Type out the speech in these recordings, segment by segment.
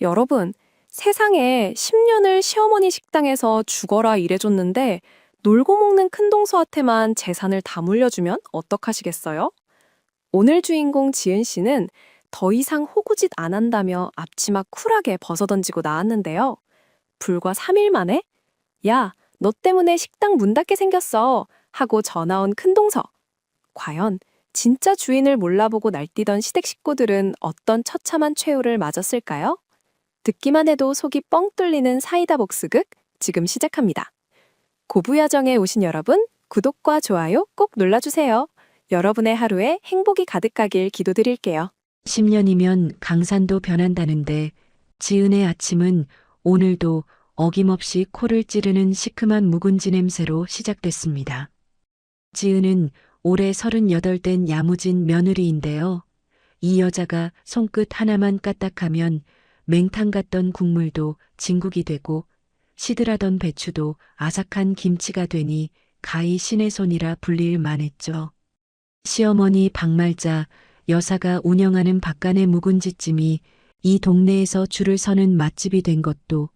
여러분, 세상에 10년을 시어머니 식당에서 죽어라 일해줬는데 놀고 먹는 큰동서한테만 재산을 다 물려주면 어떡하시겠어요? 오늘 주인공 지은 씨는 더 이상 호구짓 안 한다며 앞치마 쿨하게 벗어던지고 나왔는데요. 불과 3일 만에 야, 너 때문에 식당 문 닫게 생겼어 하고 전화 온 큰동서. 과연 진짜 주인을 몰라보고 날뛰던 시댁 식구들은 어떤 처참한 최후를 맞았을까요? 듣기만 해도 속이 뻥 뚫리는 사이다 복수극 지금 시작합니다. 고부야정에 오신 여러분, 구독과 좋아요 꼭 눌러주세요. 여러분의 하루에 행복이 가득하길 기도드릴게요. 10년이면 강산도 변한다는데 지은의 아침은 오늘도 어김없이 코를 찌르는 시큼한 묵은지 냄새로 시작됐습니다. 지은은 올해 38된 야무진 며느리인데요. 이 여자가 손끝 하나만 까딱하면 맹탕 같던 국물도 진국이 되고 시들하던 배추도 아삭한 김치가 되니 가히 신의 손이라 불릴 만했죠. 시어머니 박말자 여사가 운영하는 박간의 묵은지찜이 이 동네에서 줄을 서는 맛집이 된 것도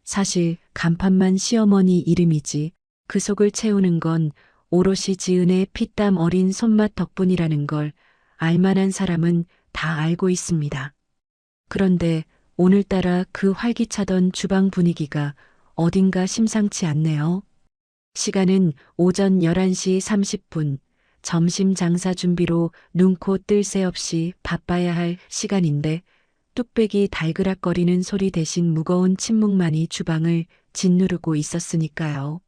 사실 간판만 시어머니 이름이지 그 속을 채우는 건 오롯이 지은의 피땀 어린 손맛 덕분이라는 걸 알만한 사람은 다 알고 있습니다. 그런데 오늘따라 그 활기차던 주방 분위기가 어딘가 심상치 않네요. 시간은 오전 11시 30분. 점심 장사 준비로 눈코 뜰 새 없이 바빠야 할 시간인데 뚝배기 달그락거리는 소리 대신 무거운 침묵만이 주방을 짓누르고 있었으니까요.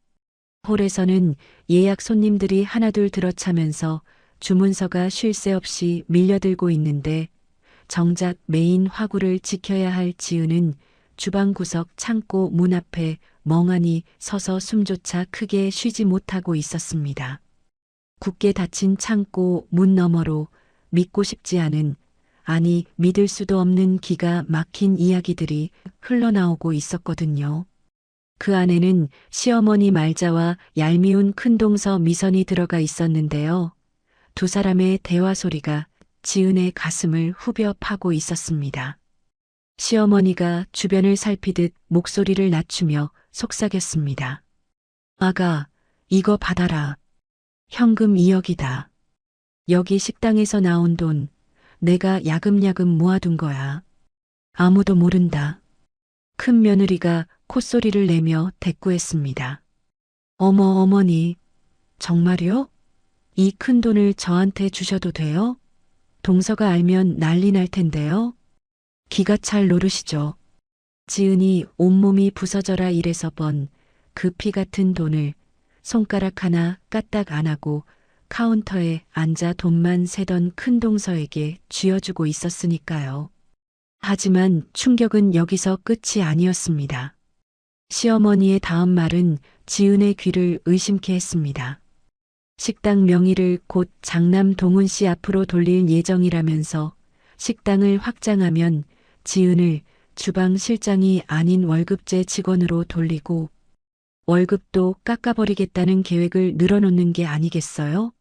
홀에서는 예약 손님들이 하나둘 들어차면서 주문서가 쉴 새 없이 밀려들고 있는데 정작 메인 화구를 지켜야 할 지은은 주방 구석 창고 문 앞에 멍하니 서서 숨조차 크게 쉬지 못하고 있었습니다. 굳게 닫힌 창고 문 너머로 믿고 싶지 않은, 아니 믿을 수도 없는 기가 막힌 이야기들이 흘러나오고 있었거든요. 그 안에는 시어머니 말자와 얄미운 큰동서 미선이 들어가 있었는데요. 두 사람의 대화 소리가 지은의 가슴을 후벼 파고 있었습니다. 시어머니가 주변을 살피듯 목소리를 낮추며 속삭였습니다. 아가, 이거 받아라. 현금 2억이다. 여기 식당에서 나온 돈 내가 야금야금 모아둔 거야. 아무도 모른다. 큰 며느리가 콧소리를 내며 대꾸했습니다. 어머 어머니, 정말요? 이 큰 돈을 저한테 주셔도 돼요? 동서가 알면 난리 날 텐데요. 기가 찰 노릇이죠. 지은이 온몸이 부서져라 이래서 번 그 피 같은 돈을 손가락 하나 까딱 안 하고 카운터에 앉아 돈만 세던 큰동서에게 쥐어주고 있었으니까요. 하지만 충격은 여기서 끝이 아니었습니다. 시어머니의 다음 말은 지은의 귀를 의심케 했습니다. 식당 명의를 곧 장남 동훈 씨 앞으로 돌릴 예정이라면서 식당을 확장하면 지은을 주방 실장이 아닌 월급제 직원으로 돌리고 월급도 깎아버리겠다는 계획을 늘어놓는 게 아니겠어요?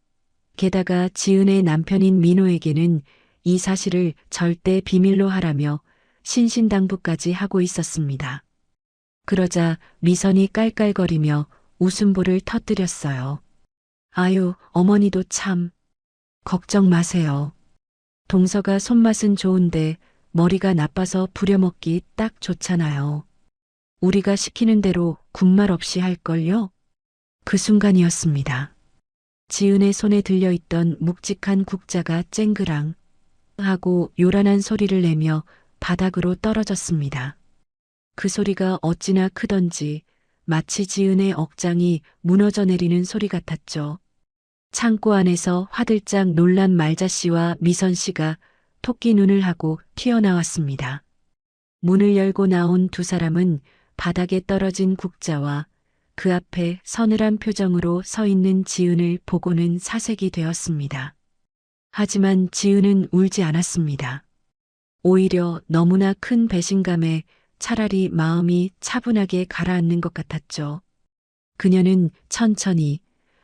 게다가 지은의 남편인 민호에게는 이 사실을 절대 비밀로 하라며 신신당부까지 하고 있었습니다. 그러자 미선이 깔깔거리며 웃음보를 터뜨렸어요. 아유, 어머니도 참. 걱정 마세요. 동서가 손맛은 좋은데 머리가 나빠서 부려먹기 딱 좋잖아요. 우리가 시키는 대로 군말 없이 할걸요? 그 순간이었습니다. 지은의 손에 들려있던 묵직한 국자가 쨍그랑 하고 요란한 소리를 내며 바닥으로 떨어졌습니다. 그 소리가 어찌나 크던지 마치 지은의 억장이 무너져 내리는 소리 같았죠. 창고 안에서 화들짝 놀란 말자씨와 미선씨가 토끼 눈을 하고 튀어나왔습니다. 문을 열고 나온 두 사람은 바닥에 떨어진 국자와 그 앞에 서늘한 표정으로 서 있는 지은을 보고는 사색이 되었습니다. 하지만 지은은 울지 않았습니다. 오히려 너무나 큰 배신감에 차라리 마음이 차분하게 가라앉는 것 같았죠. 그녀는 천천히,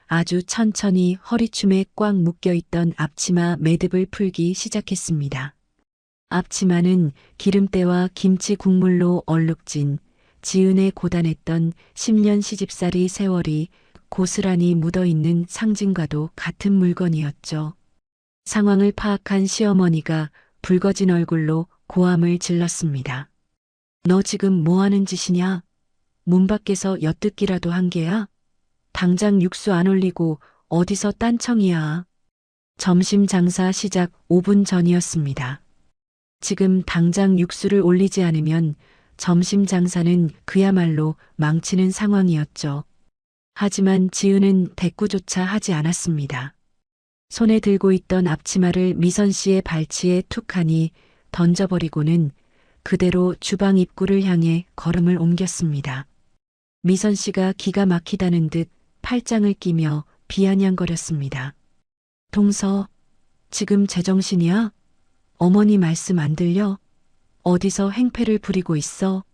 아주 천천히 허리춤에 꽉 묶여있던 앞치마 매듭을 풀기 시작했습니다. 앞치마는 기름때와 김치 국물로 얼룩진 지은의 고단했던 10년 시집살이 세월이 고스란히 묻어있는 상징과도 같은 물건이었죠. 상황을 파악한 시어머니가 붉어진 얼굴로 고함을 질렀습니다. 너 지금 뭐 하는 짓이냐? 문 밖에서 엿듣기라도 한 게야? 당장 육수 안 올리고 어디서 딴청이야? 점심 장사 시작 5분 전이었습니다. 지금 당장 육수를 올리지 않으면 점심 장사는 그야말로 망치는 상황이었죠. 하지만 지은은 대꾸조차 하지 않았습니다. 손에 들고 있던 앞치마를 미선 씨의 발치에 툭 하니 던져버리고는 그대로 주방 입구를 향해 걸음을 옮겼습니다. 미선 씨가 기가 막히다는 듯 팔짱을 끼며 비아냥거렸습니다. 동서, 지금 제정신이야? 어머니 말씀 안 들려? 어디서 행패를 부리고 있어?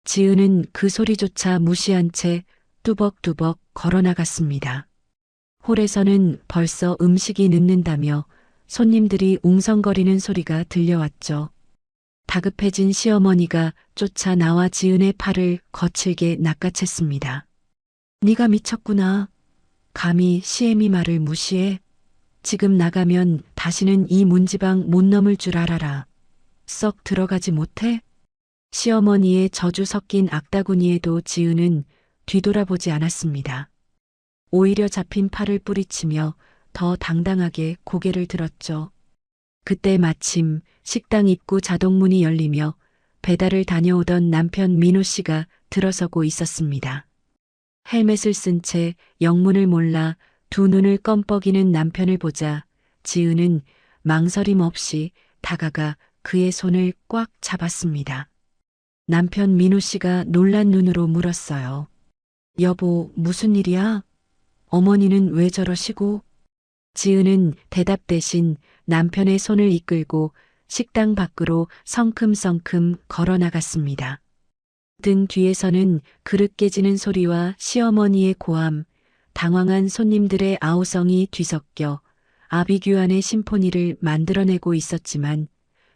지은은 그 소리조차 무시한 채 뚜벅뚜벅 걸어나갔습니다. 홀에서는 벌써 음식이 늦는다며 손님들이 웅성거리는 소리가 들려왔죠. 다급해진 시어머니가 쫓아 나와 지은의 팔을 거칠게 낚아챘습니다. 네가 미쳤구나. 감히 시애미 말을 무시해? 지금 나가면 다시는 이 문지방 못 넘을 줄 알아라. 썩 들어가지 못해? 시어머니의 저주 섞인 악다구니에도 지은은 뒤돌아보지 않았습니다. 오히려 잡힌 팔을 뿌리치며 더 당당하게 고개를 들었죠. 그때 마침 식당 입구 자동문이 열리며 배달을 다녀오던 남편 민호 씨가 들어서고 있었습니다. 헬멧을 쓴 채 영문을 몰라 두 눈을 껌뻑이는 남편을 보자 지은은 망설임 없이 다가가 그의 손을 꽉 잡았습니다. 남편 민호 씨가 놀란 눈으로 물었어요. 여보, 무슨 일이야? 어머니는 왜 저러시고? 지은은 대답 대신 남편의 손을 이끌고 식당 밖으로 성큼성큼 걸어 나갔습니다. 등 뒤에서는 그릇 깨지는 소리와 시어머니의 고함, 당황한 손님들의 아우성이 뒤섞여 아비규환의 심포니를 만들어내고 있었지만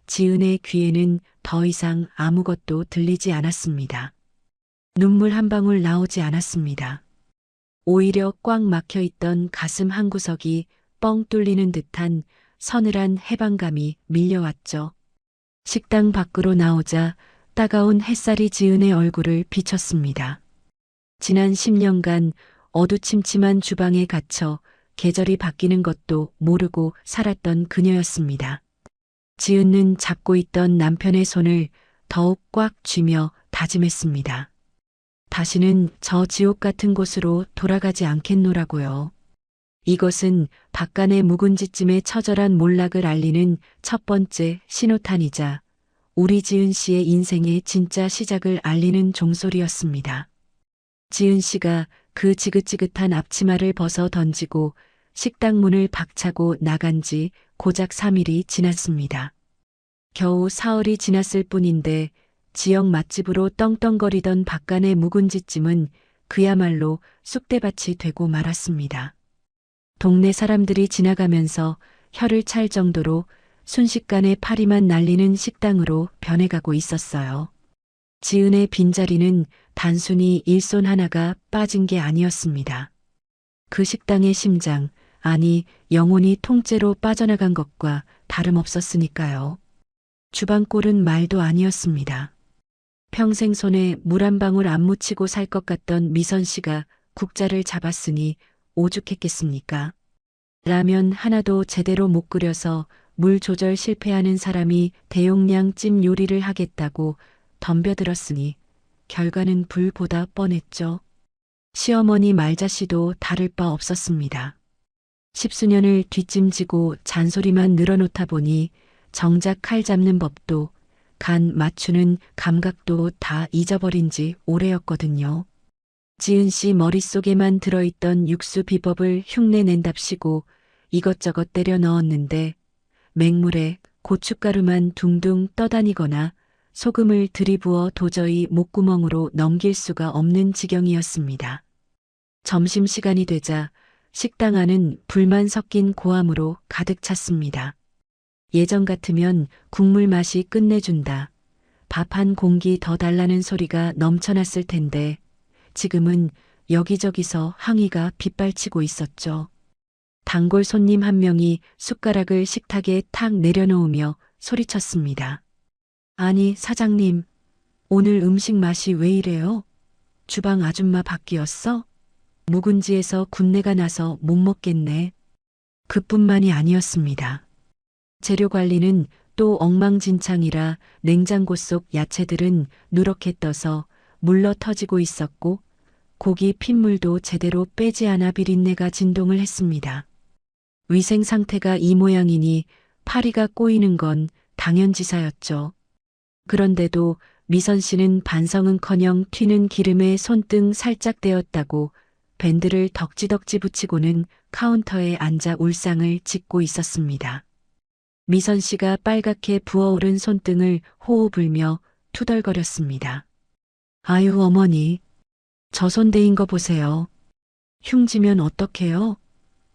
지은의 귀에는 더 이상 아무것도 들리지 않았습니다. 눈물 한 방울 나오지 않았습니다. 오히려 꽉 막혀 있던 가슴 한구석이 뻥 뚫리는 듯한 서늘한 해방감이 밀려왔죠. 식당 밖으로 나오자 따가운 햇살이 지은의 얼굴을 비쳤습니다. 지난 10년간 어두침침한 주방에 갇혀 계절이 바뀌는 것도 모르고 살았던 그녀였습니다. 지은은 잡고 있던 남편의 손을 더욱 꽉 쥐며 다짐했습니다. 다시는 저 지옥 같은 곳으로 돌아가지 않겠노라고요. 이것은 박간의 묵은지찜의 처절한 몰락을 알리는 첫 번째 신호탄이자 우리 지은 씨의 인생의 진짜 시작을 알리는 종소리였습니다. 지은 씨가 그 지긋지긋한 앞치마를 벗어 던지고 식당 문을 박차고 나간 지 고작 3일이 지났습니다. 겨우 사흘이 지났을 뿐인데 지역 맛집으로 떵떵거리던 박간의 묵은지찜은 그야말로 쑥대밭이 되고 말았습니다. 동네 사람들이 지나가면서 혀를 찰 정도로 순식간에 파리만 날리는 식당으로 변해가고 있었어요. 지은의 빈자리는 단순히 일손 하나가 빠진 게 아니었습니다. 그 식당의 심장, 아니 영혼이 통째로 빠져나간 것과 다름없었으니까요. 주방꼴은 말도 아니었습니다. 평생 손에 물 한 방울 안 묻히고 살 것 같던 미선 씨가 국자를 잡았으니 오죽했겠습니까? 라면 하나도 제대로 못 끓여서 물 조절 실패하는 사람이 대용량 찜 요리를 하겠다고 덤벼들었으니 결과는 불보다 뻔했죠. 시어머니 말자씨도 다를 바 없었습니다. 10수년을 뒷짐지고 잔소리만 늘어놓다 보니 정작 칼 잡는 법도 간 맞추는 감각도 다 잊어버린 지 오래였거든요. 지은 씨 머릿속에만 들어있던 육수 비법을 흉내낸답시고 이것저것 때려 넣었는데 맹물에 고춧가루만 둥둥 떠다니거나 소금을 들이부어 도저히 목구멍으로 넘길 수가 없는 지경이었습니다. 점심시간이 되자 식당 안은 불만 섞인 고함으로 가득 찼습니다. 예전 같으면 국물 맛이 끝내준다. 밥 한 공기 더 달라는 소리가 넘쳐났을 텐데 지금은 여기저기서 항의가 빗발치고 있었죠. 단골 손님 한 명이 숟가락을 식탁에 탁 내려놓으며 소리쳤습니다. 아니, 사장님, 오늘 음식 맛이 왜 이래요? 주방 아줌마 바뀌었어? 묵은지에서 군내가 나서 못 먹겠네. 그뿐만이 아니었습니다. 재료 관리는 또 엉망진창이라 냉장고 속 야채들은 누렇게 떠서 물러 터지고 있었고 고기 핏물도 제대로 빼지 않아 비린내가 진동을 했습니다. 위생 상태가 이 모양이니 파리가 꼬이는 건 당연지사였죠. 그런데도 미선 씨는 반성은커녕 튀는 기름에 손등 살짝 떼었다고 밴드를 덕지덕지 붙이고는 카운터에 앉아 울상을 짓고 있었습니다. 미선 씨가 빨갛게 부어오른 손등을 호호 불며 투덜거렸습니다. 아유 어머니, 저 손 대인 거 보세요. 흉지면 어떡해요?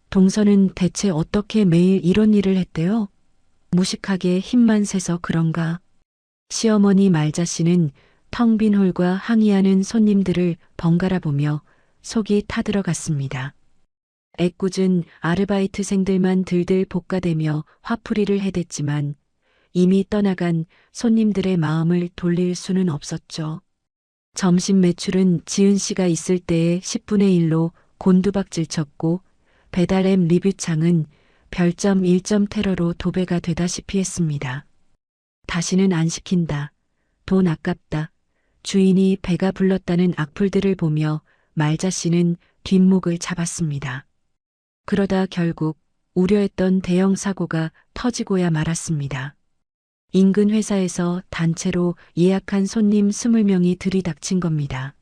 동서는 대체 어떻게 매일 이런 일을 했대요? 무식하게 힘만 세서 그런가? 시어머니 말자 씨는 텅 빈 홀과 항의하는 손님들을 번갈아 보며 속이 타들어갔습니다. 애꿎은 아르바이트생들만 들들 볶아대며 화풀이를 해댔지만 이미 떠나간 손님들의 마음을 돌릴 수는 없었죠. 점심 매출은 지은 씨가 있을 때의 10분의 1로 곤두박질 쳤고 배달앱 리뷰창은 별점 1점 테러로 도배가 되다시피 했습니다. 다시는 안 시킨다. 돈 아깝다. 주인이 배가 불렀다는 악플들을 보며 말자 씨는 뒷목을 잡았습니다. 그러다 결국 우려했던 대형 사고가 터지고야 말았습니다. 인근 회사에서 단체로 예약한 손님 20명이 들이닥친 겁니다.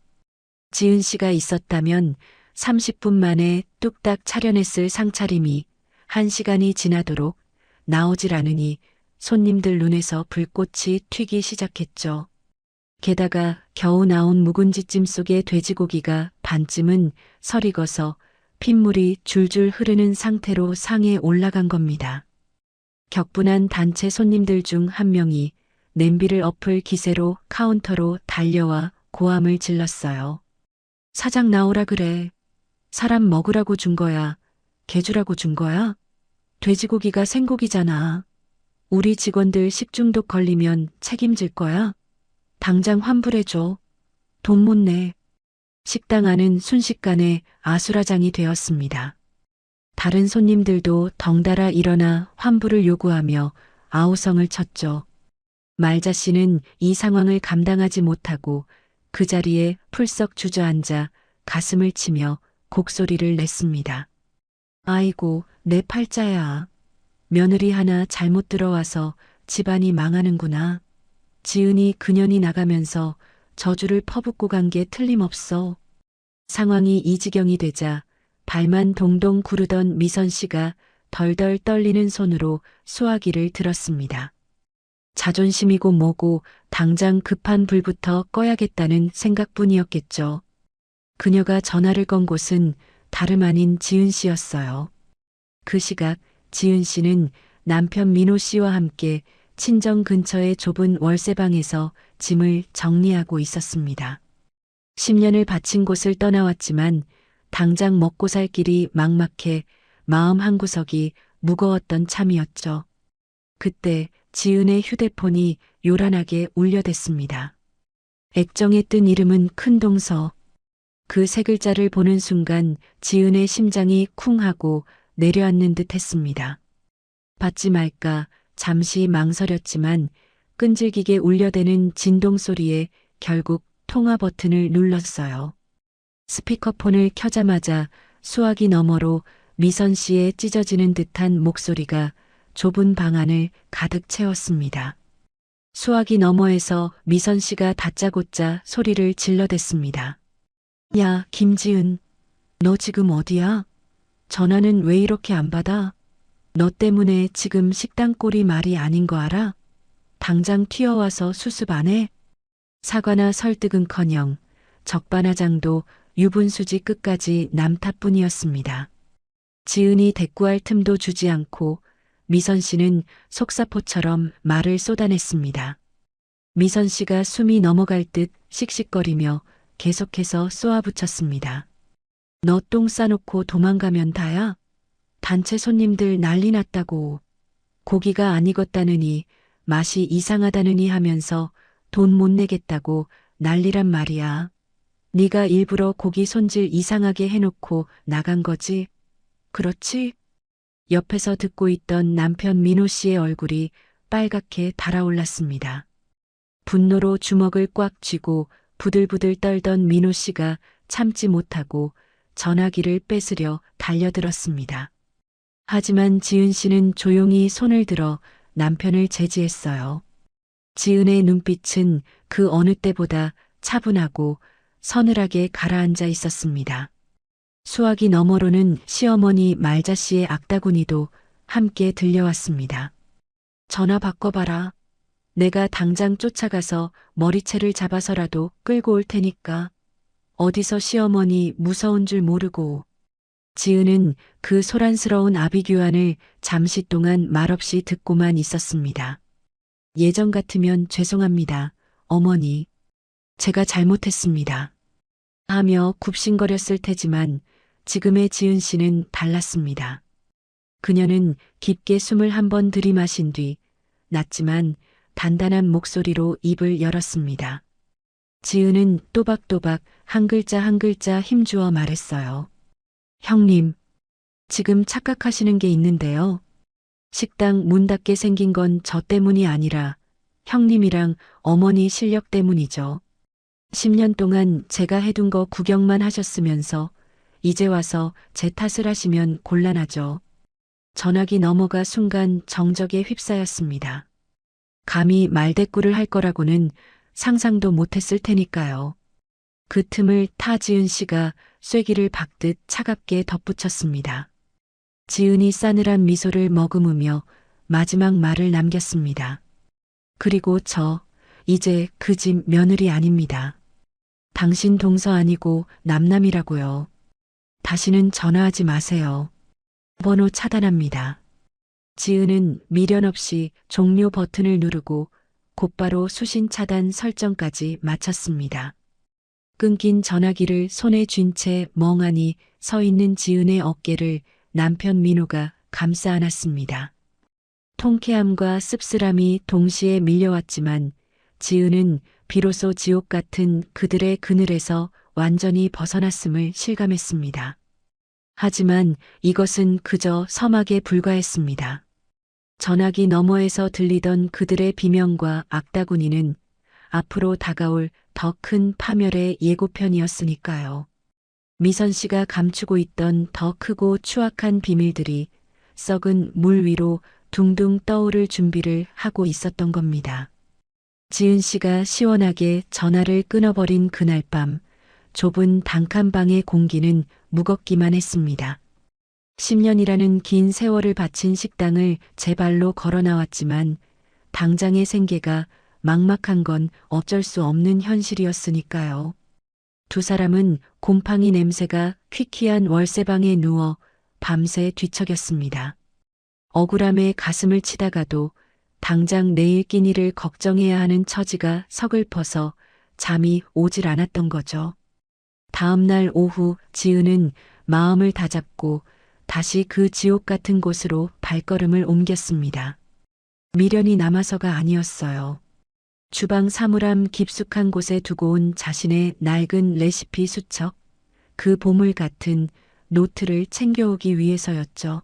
지은 씨가 있었다면 30분 만에 뚝딱 차려냈을 상차림이 1시간이 지나도록 나오질 않으니 손님들 눈에서 불꽃이 튀기 시작했죠. 게다가 겨우 나온 묵은지찜 속의 돼지고기가 반쯤은 설익어서 핏물이 줄줄 흐르는 상태로 상에 올라간 겁니다. 격분한 단체 손님들 중 한 명이 냄비를 엎을 기세로 카운터로 달려와 고함을 질렀어요. 사장 나오라 그래. 사람 먹으라고 준 거야. 개주라고 준 거야? 돼지고기가 생고기잖아. 우리 직원들 식중독 걸리면 책임질 거야? 당장 환불해줘. 돈 못 내. 식당 안은 순식간에 아수라장이 되었습니다. 다른 손님들도 덩달아 일어나 환불을 요구하며 아우성을 쳤죠. 말자 씨는 이 상황을 감당하지 못하고 그 자리에 풀썩 주저앉아 가슴을 치며 곡소리를 냈습니다. 아이고, 내 팔자야. 며느리 하나 잘못 들어와서 집안이 망하는구나. 지은이 그년이 나가면서 저주를 퍼붓고 간 게 틀림없어. 상황이 이 지경이 되자 발만 동동 구르던 미선 씨가 덜덜 떨리는 손으로 수화기를 들었습니다. 자존심이고 뭐고 당장 급한 불부터 꺼야겠다는 생각뿐이었겠죠. 그녀가 전화를 건 곳은 다름 아닌 지은 씨였어요. 그 시각 지은 씨는 남편 민호 씨와 함께 친정 근처의 좁은 월세방에서 짐을 정리하고 있었습니다. 10년을 바친 곳을 떠나왔지만 당장 먹고 살 길이 막막해 마음 한구석이 무거웠던 참이었죠. 그때 지은의 휴대폰이 요란하게 울려댔습니다. 액정에 뜬 이름은 큰동서. 그 세 글자를 보는 순간 지은의 심장이 쿵 하고 내려앉는 듯 했습니다. 받지 말까 잠시 망설였지만 끈질기게 울려대는 진동 소리에 결국 통화 버튼을 눌렀어요. 스피커폰을 켜자마자 수화기 너머로 미선 씨의 찢어지는 듯한 목소리가 좁은 방 안을 가득 채웠습니다. 수화기 너머에서 미선 씨가 다짜고짜 소리를 질러댔습니다. 야, 김지은, 너 지금 어디야? 전화는 왜 이렇게 안 받아? 너 때문에 지금 식당 꼴이 말이 아닌 거 알아? 당장 튀어와서 수습 안 해? 사과나 설득은커녕 적반하장도 유분수지 끝까지 남 탓뿐이었습니다. 지은이 대꾸할 틈도 주지 않고 미선 씨는 속사포처럼 말을 쏟아냈습니다. 미선 씨가 숨이 넘어갈 듯 씩씩거리며 계속해서 쏘아붙였습니다. 너 똥 싸놓고 도망가면 다야? 단체 손님들 난리 났다고. 고기가 안 익었다느니 맛이 이상하다느니 하면서 돈 못 내겠다고 난리란 말이야. 네가 일부러 고기 손질 이상하게 해놓고 나간 거지? 그렇지? 옆에서 듣고 있던 남편 민호 씨의 얼굴이 빨갛게 달아올랐습니다. 분노로 주먹을 꽉 쥐고 부들부들 떨던 민호 씨가 참지 못하고 전화기를 뺏으려 달려들었습니다. 하지만 지은 씨는 조용히 손을 들어 남편을 제지했어요. 지은의 눈빛은 그 어느 때보다 차분하고 서늘하게 가라앉아 있었습니다. 수화기 너머로는 시어머니 말자 씨의 악다구니도 함께 들려왔습니다. 전화 바꿔봐라. 내가 당장 쫓아가서 머리채를 잡아서라도 끌고 올 테니까. 어디서 시어머니 무서운 줄 모르고. 지은은 그 소란스러운 아비규환을 잠시 동안 말없이 듣고만 있었습니다. 예전 같으면 죄송합니다, 어머니. 제가 잘못했습니다. 하며 굽신거렸을 테지만 지금의 지은 씨는 달랐습니다. 그녀는 깊게 숨을 한번 들이마신 뒤 낮지만 단단한 목소리로 입을 열었습니다. 지은은 또박또박 한 글자 한 글자 힘주어 말했어요. 형님, 지금 착각하시는 게 있는데요. 식당 문 닫게 생긴 건 저 때문이 아니라 형님이랑 어머니 실력 때문이죠. 10년 동안 제가 해둔 거 구경만 하셨으면서 이제 와서 제 탓을 하시면 곤란하죠. 전화기 넘어가 순간 정적에 휩싸였습니다. 감히 말대꾸를 할 거라고는 상상도 못했을 테니까요. 그 틈을 타 지은 씨가 쐐기를 박듯 차갑게 덧붙였습니다. 지은이 싸늘한 미소를 머금으며 마지막 말을 남겼습니다. 그리고 이제 그 집 며느리 아닙니다. 당신 동서 아니고 남남이라고요. 다시는 전화하지 마세요. 번호 차단합니다. 지은은 미련 없이 종료 버튼을 누르고 곧바로 수신 차단 설정까지 마쳤습니다. 끊긴 전화기를 손에 쥔 채 멍하니 서 있는 지은의 어깨를 남편 민호가 감싸 안았습니다. 통쾌함과 씁쓸함이 동시에 밀려왔지만 지은은 비로소 지옥 같은 그들의 그늘에서 완전히 벗어났음을 실감했습니다. 하지만 이것은 그저 서막에 불과했습니다. 전화기 너머에서 들리던 그들의 비명과 악다구니는 앞으로 다가올 더 큰 파멸의 예고편이었으니까요. 미선 씨가 감추고 있던 더 크고 추악한 비밀들이 썩은 물 위로 둥둥 떠오를 준비를 하고 있었던 겁니다. 지은 씨가 시원하게 전화를 끊어버린 그날 밤, 좁은 단칸방의 공기는 무겁기만 했습니다. 10년이라는 긴 세월을 바친 식당을 제 발로 걸어 나왔지만 당장의 생계가 막막한 건 어쩔 수 없는 현실이었으니까요. 두 사람은 곰팡이 냄새가 퀴퀴한 월세방에 누워 밤새 뒤척였습니다. 억울함에 가슴을 치다가도 당장 내일 끼니를 걱정해야 하는 처지가 서글퍼서 잠이 오질 않았던 거죠. 다음 날 오후 지은은 마음을 다잡고 다시 그 지옥 같은 곳으로 발걸음을 옮겼습니다. 미련이 남아서가 아니었어요. 주방 사물함 깊숙한 곳에 두고 온 자신의 낡은 레시피 수첩, 그 보물 같은 노트를 챙겨오기 위해서였죠.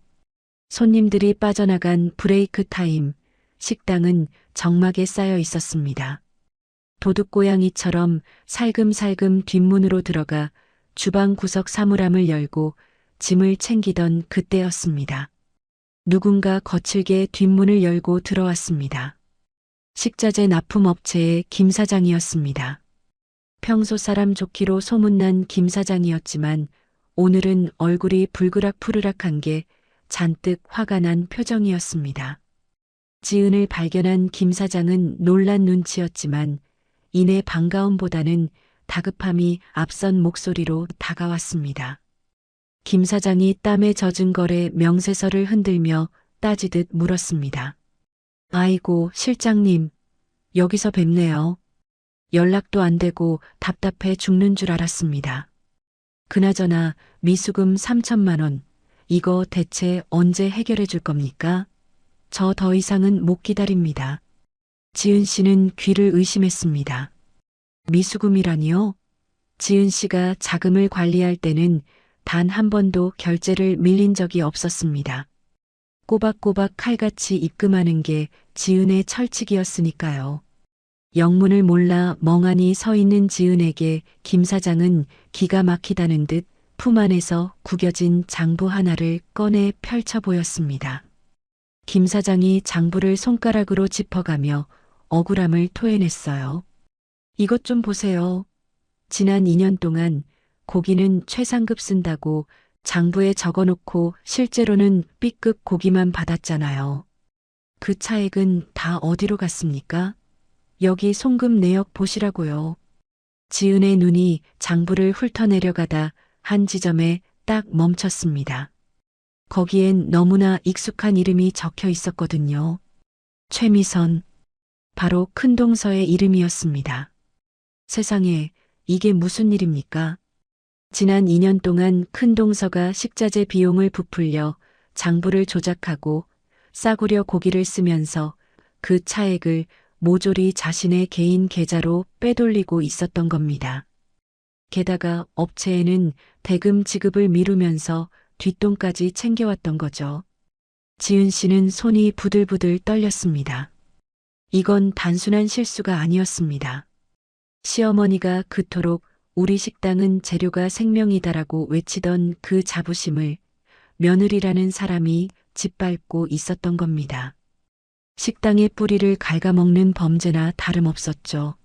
손님들이 빠져나간 브레이크 타임, 식당은 정막에 쌓여 있었습니다. 도둑고양이처럼 살금살금 뒷문으로 들어가 주방 구석 사물함을 열고 짐을 챙기던 그때였습니다. 누군가 거칠게 뒷문을 열고 들어왔습니다. 식자재 납품업체의 김 사장이었습니다. 평소 사람 좋기로 소문난 김 사장이었지만 오늘은 얼굴이 불그락푸르락한 게 잔뜩 화가 난 표정이었습니다. 지은을 발견한 김 사장은 놀란 눈치였지만 이내 반가움보다는 다급함이 앞선 목소리로 다가왔습니다. 김 사장이 땀에 젖은 거래 명세서를 흔들며 따지듯 물었습니다. 아이고, 실장님, 여기서 뵙네요. 연락도 안 되고 답답해 죽는 줄 알았습니다. 그나저나 미수금 3천만 원, 이거 대체 언제 해결해 줄 겁니까? 저 더 이상은 못 기다립니다. 지은 씨는 귀를 의심했습니다. 미수금이라니요? 지은 씨가 자금을 관리할 때는 단 한 번도 결제를 밀린 적이 없었습니다. 꼬박꼬박 칼같이 입금하는 게 지은의 철칙이었으니까요. 영문을 몰라 멍하니 서 있는 지은에게 김 사장은 기가 막히다는 듯 품 안에서 구겨진 장부 하나를 꺼내 펼쳐 보였습니다. 김 사장이 장부를 손가락으로 짚어가며 억울함을 토해냈어요. 이것 좀 보세요. 지난 2년 동안 고기는 최상급 쓴다고 장부에 적어놓고 실제로는 B급 고기만 받았잖아요. 그 차액은 다 어디로 갔습니까? 여기 송금 내역 보시라고요. 지은의 눈이 장부를 훑어내려가다 한 지점에 딱 멈췄습니다. 거기엔 너무나 익숙한 이름이 적혀 있었거든요. 최미선. 바로 큰동서의 이름이었습니다. 세상에, 이게 무슨 일입니까? 지난 2년 동안 큰동서가 식자재 비용을 부풀려 장부를 조작하고 싸구려 고기를 쓰면서 그 차액을 모조리 자신의 개인 계좌로 빼돌리고 있었던 겁니다. 게다가 업체에는 대금 지급을 미루면서 뒷돈까지 챙겨왔던 거죠. 지은 씨는 손이 부들부들 떨렸습니다. 이건 단순한 실수가 아니었습니다. 시어머니가 그토록 우리 식당은 재료가 생명이다라고 외치던 그 자부심을 며느리라는 사람이 짓밟고 있었던 겁니다. 식당의 뿌리를 갉아먹는 범죄나 다름없었죠.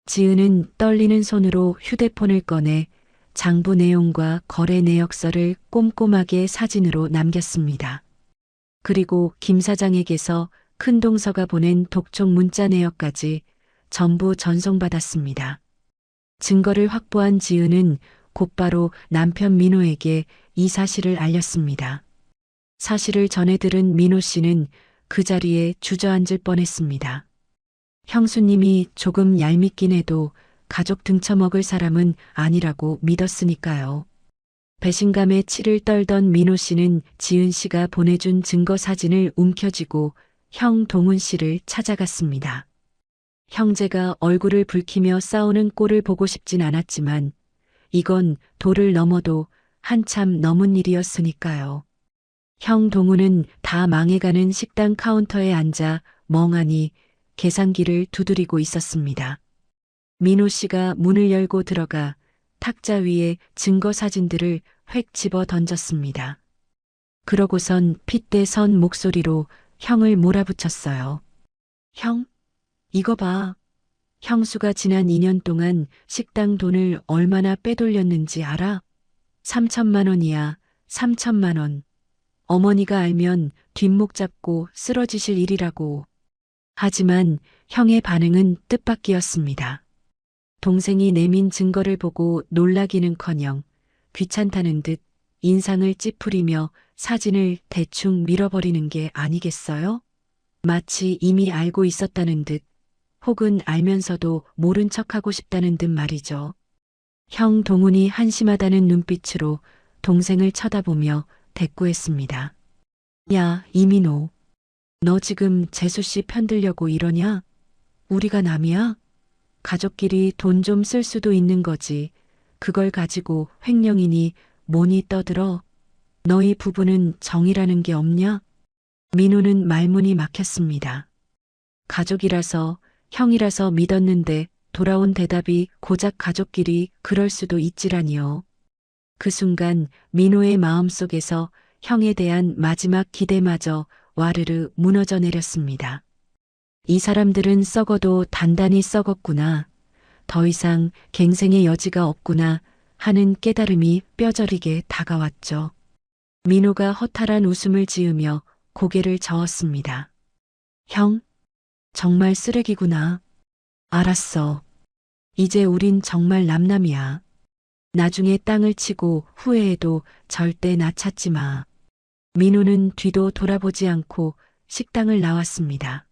지은은 떨리는 손으로 휴대폰을 꺼내 장부 내용과 거래 내역서를 꼼꼼하게 사진으로 남겼습니다. 그리고 김 사장에게서 큰동서가 보낸 독촉 문자 내역까지 전부 전송받았습니다. 증거를 확보한 지은은 곧바로 남편 민호에게 이 사실을 알렸습니다. 사실을 전해 들은 민호 씨는 그 자리에 주저앉을 뻔했습니다. 형수님이 조금 얄밉긴 해도 가족 등쳐먹을 사람은 아니라고 믿었으니까요. 배신감에 치를 떨던 민호 씨는 지은 씨가 보내준 증거 사진을 움켜쥐고 형 동훈 씨를 찾아갔습니다. 형제가 얼굴을 붉히며 싸우는 꼴을 보고 싶진 않았지만 이건 도를 넘어도 한참 넘은 일이었으니까요. 형 동훈은 다 망해가는 식당 카운터에 앉아 멍하니 계산기를 두드리고 있었습니다. 민호 씨가 문을 열고 들어가 탁자 위에 증거 사진들을 획 집어 던졌습니다. 그러고선 핏대 선 목소리로 형을 몰아붙였어요. 형, 이거 봐. 형수가 지난 2년 동안 식당 돈을 얼마나 빼돌렸는지 알아? 3천만 원이야, 3천만 원. 어머니가 알면 뒷목 잡고 쓰러지실 일이라고. 하지만 형의 반응은 뜻밖이었습니다. 동생이 내민 증거를 보고 놀라기는커녕 귀찮다는 듯 인상을 찌푸리며 사진을 대충 밀어버리는 게 아니겠어요? 마치 이미 알고 있었다는 듯 혹은 알면서도 모른 척하고 싶다는 듯 말이죠. 형 동훈이 한심하다는 눈빛으로 동생을 쳐다보며 대꾸했습니다. 야, 이민호. 너 지금 재수 씨 편들려고 이러냐? 우리가 남이야? 가족끼리 돈 좀 쓸 수도 있는 거지. 그걸 가지고 횡령이니 뭐니 떠들어. 너희 부부는 정이라는 게 없냐? 민호는 말문이 막혔습니다. 가족이라서 형이라서 믿었는데 돌아온 대답이 고작 가족끼리 그럴 수도 있지라니요. 그 순간 민호의 마음속에서 형에 대한 마지막 기대마저 와르르 무너져 내렸습니다. 이 사람들은 썩어도 단단히 썩었구나. 더 이상 갱생의 여지가 없구나 하는 깨달음이 뼈저리게 다가왔죠. 민호가 허탈한 웃음을 지으며 고개를 저었습니다. 형, 정말 쓰레기구나. 알았어. 이제 우린 정말 남남이야. 나중에 땅을 치고 후회해도 절대 나 찾지 마. 민호는 뒤도 돌아보지 않고 식당을 나왔습니다.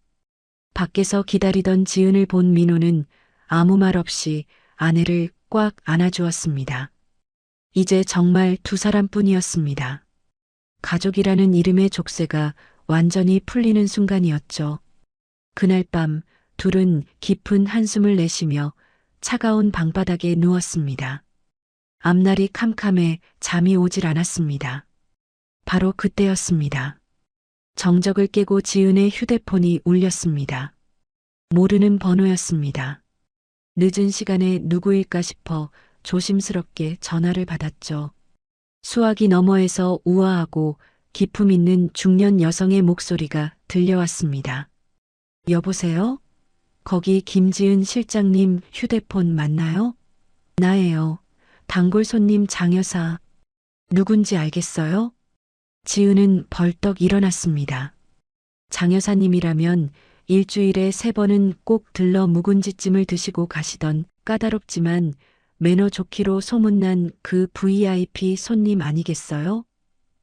밖에서 기다리던 지은을 본 민호는 아무 말 없이 아내를 꽉 안아주었습니다. 이제 정말 두 사람뿐이었습니다. 가족이라는 이름의 족쇄가 완전히 풀리는 순간이었죠. 그날 밤 둘은 깊은 한숨을 내쉬며 차가운 방바닥에 누웠습니다. 앞날이 캄캄해 잠이 오질 않았습니다. 바로 그때였습니다. 정적을 깨고 지은의 휴대폰이 울렸습니다. 모르는 번호였습니다. 늦은 시간에 누구일까 싶어 조심스럽게 전화를 받았죠. 수화기 너머에서 우아하고 기품 있는 중년 여성의 목소리가 들려왔습니다. 여보세요? 거기 김지은 실장님 휴대폰 맞나요? 나예요. 단골 손님 장 여사. 누군지 알겠어요? 지은은 벌떡 일어났습니다. 장 여사님이라면 일주일에 3번은 꼭 들러 묵은지찜을 드시고 가시던 까다롭지만 매너 좋기로 소문난 그 VIP 손님 아니겠어요?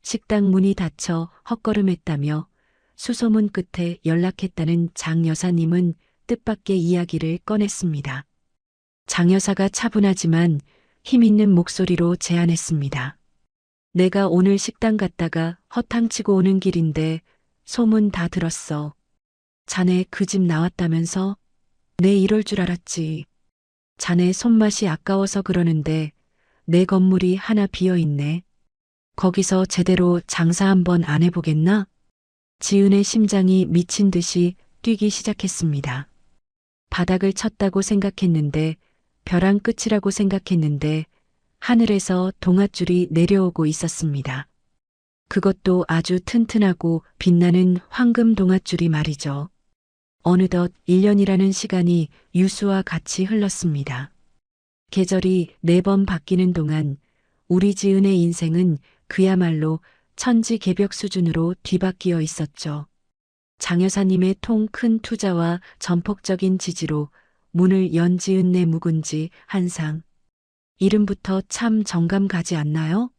식당 문이 닫혀 헛걸음했다며 수소문 끝에 연락했다는 장 여사님은 뜻밖의 이야기를 꺼냈습니다. 장 여사가 차분하지만 힘있는 목소리로 제안했습니다. 내가 오늘 식당 갔다가 허탕치고 오는 길인데 소문 다 들었어. 자네 그 집 나왔다면서? 내 이럴 줄 알았지. 자네 손맛이 아까워서 그러는데 내 건물이 하나 비어있네. 거기서 제대로 장사 한번 안 해보겠나? 지은의 심장이 미친 듯이 뛰기 시작했습니다. 바닥을 쳤다고 생각했는데 벼랑 끝이라고 생각했는데 하늘에서 동아줄이 내려오고 있었습니다. 그것도 아주 튼튼하고 빛나는 황금 동아줄이 말이죠. 어느덧 1년이라는 시간이 유수와 같이 흘렀습니다. 계절이 4번 바뀌는 동안 우리 지은의 인생은 그야말로 천지개벽 수준으로 뒤바뀌어 있었죠. 장 여사님의 통 큰 투자와 전폭적인 지지로 문을 연 지은네 묵은지 한 상. 이름부터 참 정감 가지 않나요?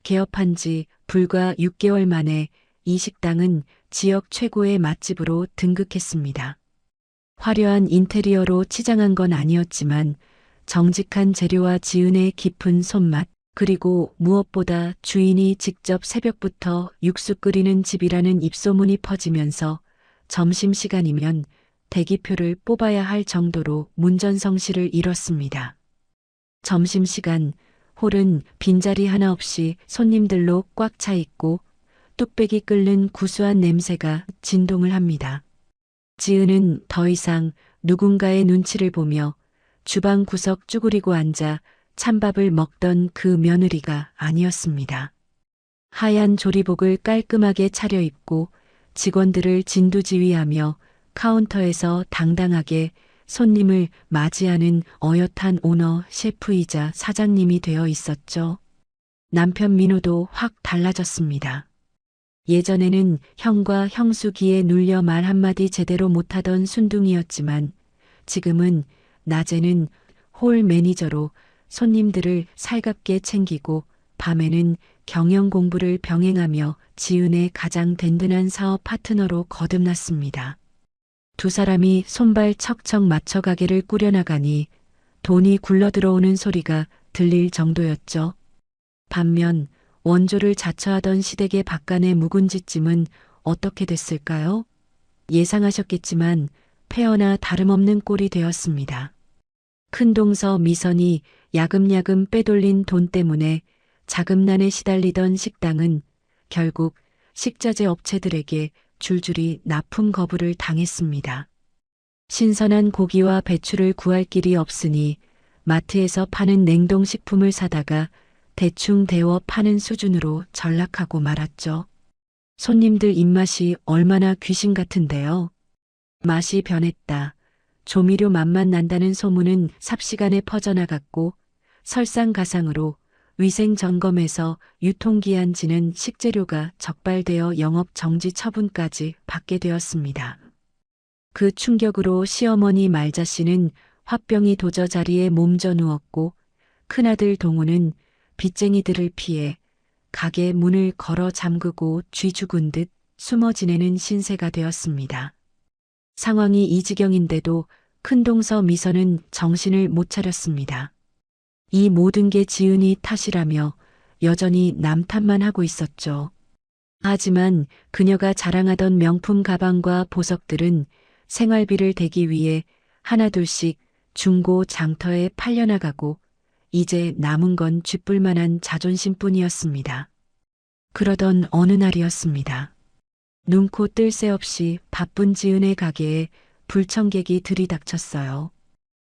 개업한 지 불과 6개월 만에 이 식당은 지역 최고의 맛집으로 등극했습니다. 화려한 인테리어로 치장한 건 아니었지만 정직한 재료와 지은의 깊은 손맛, 그리고 무엇보다 주인이 직접 새벽부터 육수 끓이는 집이라는 입소문이 퍼지면서 점심시간이면 대기표를 뽑아야 할 정도로 문전성시를 이뤘습니다. 점심시간, 홀은 빈자리 하나 없이 손님들로 꽉 차 있고 뚝배기 끓는 구수한 냄새가 진동을 합니다. 지은은 더 이상 누군가의 눈치를 보며 주방 구석 쭈그리고 앉아 찬밥을 먹던 그 며느리가 아니었습니다. 하얀 조리복을 깔끔하게 차려입고 직원들을 진두지휘하며 카운터에서 당당하게 손님을 맞이하는 어엿한 오너 셰프이자 사장님이 되어 있었죠. 남편 민호도 확 달라졌습니다. 예전에는 형과 형수 귀에 눌려 말 한마디 제대로 못하던 순둥이였지만 지금은 낮에는 홀 매니저로 손님들을 살갑게 챙기고 밤에는 경영 공부를 병행하며 지은의 가장 든든한 사업 파트너로 거듭났습니다. 두 사람이 손발 척척 맞춰 가게를 꾸려나가니 돈이 굴러들어오는 소리가 들릴 정도였죠. 반면 원조를 자처하던 시댁의 박간의 묵은지찜은 어떻게 됐을까요? 예상하셨겠지만 폐허나 다름없는 꼴이 되었습니다. 큰동서 미선이 야금야금 빼돌린 돈 때문에 자금난에 시달리던 식당은 결국 식자재 업체들에게 줄줄이 납품 거부를 당했습니다. 신선한 고기와 배추를 구할 길이 없으니 마트에서 파는 냉동식품을 사다가 대충 데워 파는 수준으로 전락하고 말았죠. 손님들 입맛이 얼마나 귀신 같은데요. 맛이 변했다. 조미료 맛만 난다는 소문은 삽시간에 퍼져나갔고 설상가상으로 위생 점검에서 유통기한 지는 식재료가 적발되어 영업 정지 처분까지 받게 되었습니다. 그 충격으로 시어머니 말자 씨는 화병이 도저 자리에 몸져 누웠고 큰아들 동우는 빚쟁이들을 피해 가게 문을 걸어 잠그고 쥐 죽은 듯 숨어 지내는 신세가 되었습니다. 상황이 이 지경인데도 큰동서 미선은 정신을 못 차렸습니다. 이 모든 게 지은이 탓이라며 여전히 남 탓만 하고 있었죠. 하지만 그녀가 자랑하던 명품 가방과 보석들은 생활비를 대기 위해 하나둘씩 중고 장터에 팔려나가고 이제 남은 건 쥐뿔만한 자존심뿐이었습니다. 그러던 어느 날이었습니다. 눈코 뜰 새 없이 바쁜 지은의 가게에 불청객이 들이닥쳤어요.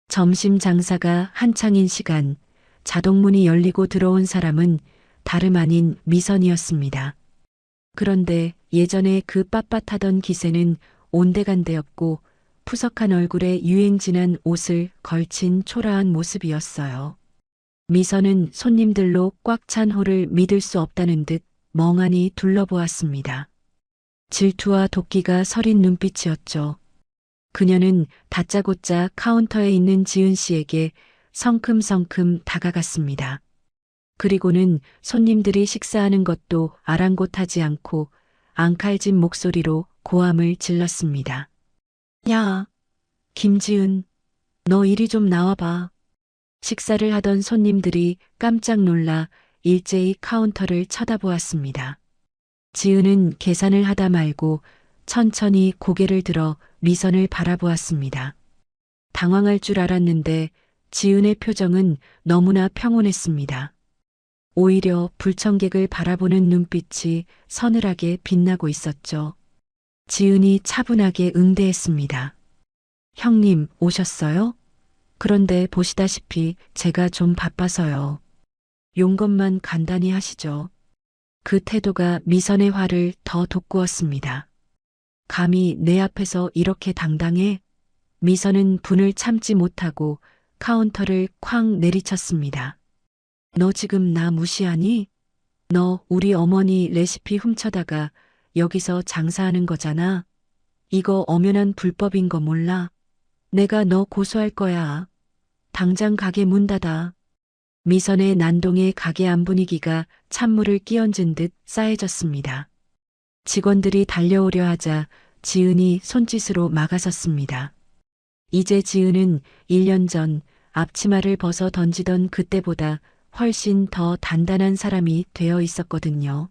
점심 장사가 한창인 시간 자동문이 열리고 들어온 사람은 다름 아닌 미선이었습니다. 그런데 예전에 그 빳빳하던 기세는 온데간데없고 푸석한 얼굴에 유행진한 옷을 걸친 초라한 모습이었어요. 미선은 손님들로 꽉 찬 홀을 믿을 수 없다는 듯 멍하니 둘러보았습니다. 질투와 도끼가 서린 눈빛이었죠. 그녀는 다짜고짜 카운터에 있는 지은 씨에게 성큼성큼 다가갔습니다. 그리고는 손님들이 식사하는 것도 아랑곳하지 않고 앙칼진 목소리로 고함을 질렀습니다. 야, 김지은, 너 이리 좀 나와봐. 식사를 하던 손님들이 깜짝 놀라 일제히 카운터를 쳐다보았습니다. 지은은 계산을 하다 말고 천천히 고개를 들어 미선을 바라보았습니다. 당황할 줄 알았는데 지은의 표정은 너무나 평온했습니다. 오히려 불청객을 바라보는 눈빛이 서늘하게 빛나고 있었죠. 지은이 차분하게 응대했습니다. 형님, 오셨어요? 그런데 보시다시피 제가 좀 바빠서요. 용건만 간단히 하시죠. 그 태도가 미선의 화를 더 돋구었습니다. 감히 내 앞에서 이렇게 당당해? 미선은 분을 참지 못하고 카운터를 쾅 내리쳤습니다. 너 지금 나 무시하니? 너 우리 어머니 레시피 훔쳐다가 여기서 장사하는 거잖아. 이거 엄연한 불법인 거 몰라? 내가 너 고소할 거야. 당장 가게 문 닫아. 미선의 난동에 가게 안 분위기가 찬물을 끼얹은 듯 싸해졌습니다. 직원들이 달려오려 하자 지은이 손짓으로 막아섰습니다. 이제 지은은 1년 전 앞치마를 벗어 던지던 그때보다 훨씬 더 단단한 사람이 되어 있었거든요.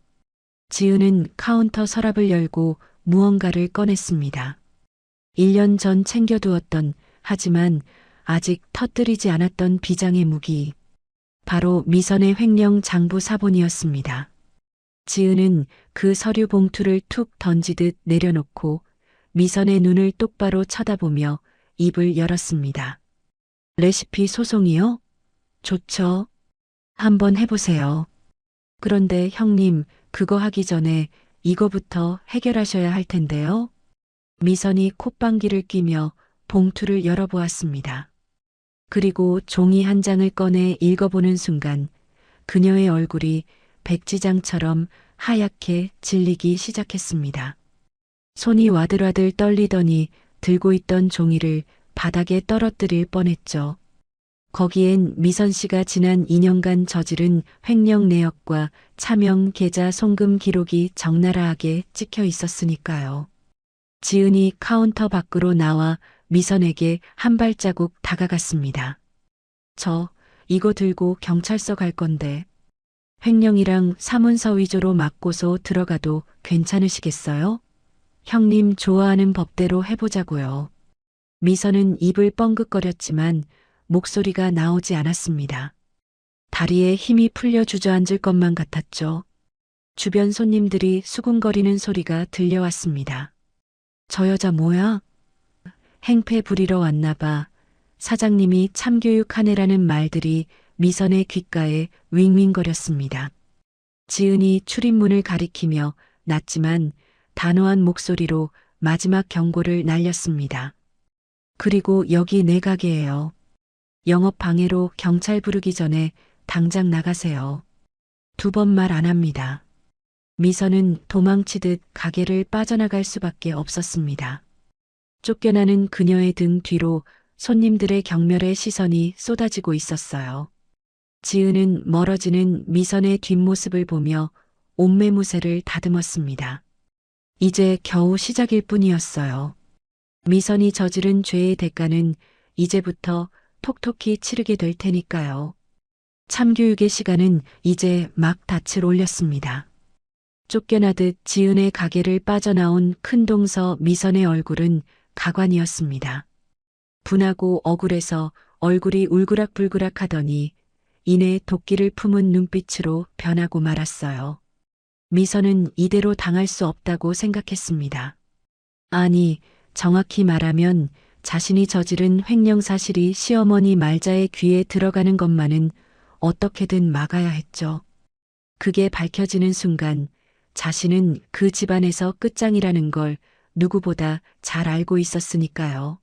지은은 카운터 서랍을 열고 무언가를 꺼냈습니다. 1년 전 챙겨두었던 하지만 아직 터뜨리지 않았던 비장의 무기. 바로 미선의 횡령 장부 사본이었습니다. 지은은 그 서류 봉투를 툭 던지듯 내려놓고 미선의 눈을 똑바로 쳐다보며 입을 열었습니다. 레시피 소송이요? 좋죠. 한번 해보세요. 그런데 형님, 그거 하기 전에 이거부터 해결하셔야 할 텐데요. 미선이 콧방귀를 뀌며 봉투를 열어보았습니다. 그리고 종이 한 장을 꺼내 읽어보는 순간 그녀의 얼굴이 백지장처럼 하얗게 질리기 시작했습니다. 손이 와들와들 떨리더니 들고 있던 종이를 바닥에 떨어뜨릴 뻔했죠. 거기엔 미선 씨가 지난 2년간 저지른 횡령 내역과 차명 계좌 송금 기록이 적나라하게 찍혀 있었으니까요. 지은이 카운터 밖으로 나와 미선에게 한 발자국 다가갔습니다. 저 이거 들고 경찰서 갈 건데 횡령이랑 사문서 위조로 맞고서 들어가도 괜찮으시겠어요? 형님 좋아하는 법대로 해보자고요. 미선은 입을 뻥긋거렸지만 목소리가 나오지 않았습니다. 다리에 힘이 풀려 주저앉을 것만 같았죠. 주변 손님들이 수군거리는 소리가 들려왔습니다. 저 여자 뭐야? 행패 부리러 왔나 봐. 사장님이 참교육하네라는 말들이 미선의 귓가에 윙윙거렸습니다. 지은이 출입문을 가리키며 낮지만 단호한 목소리로 마지막 경고를 날렸습니다. 그리고 여기 내 가게예요. 영업 방해로 경찰 부르기 전에 당장 나가세요. 2번 말 안 합니다. 미선은 도망치듯 가게를 빠져나갈 수밖에 없었습니다. 쫓겨나는 그녀의 등 뒤로 손님들의 경멸의 시선이 쏟아지고 있었어요. 지은은 멀어지는 미선의 뒷모습을 보며 옷매무새를 다듬었습니다. 이제 겨우 시작일 뿐이었어요. 미선이 저지른 죄의 대가는 이제부터 톡톡히 치르게 될 테니까요. 참교육의 시간은 이제 막 닻을 올렸습니다. 쫓겨나듯 지은의 가게를 빠져나온 큰동서 미선의 얼굴은 가관이었습니다. 분하고 억울해서 얼굴이 울그락불그락 하더니 이내 도끼를 품은 눈빛으로 변하고 말았어요. 미선은 이대로 당할 수 없다고 생각했습니다. 아니, 정확히 말하면 자신이 저지른 횡령 사실이 시어머니 말자의 귀에 들어가는 것만은 어떻게든 막아야 했죠. 그게 밝혀지는 순간 자신은 그 집안에서 끝장이라는 걸 누구보다 잘 알고 있었으니까요.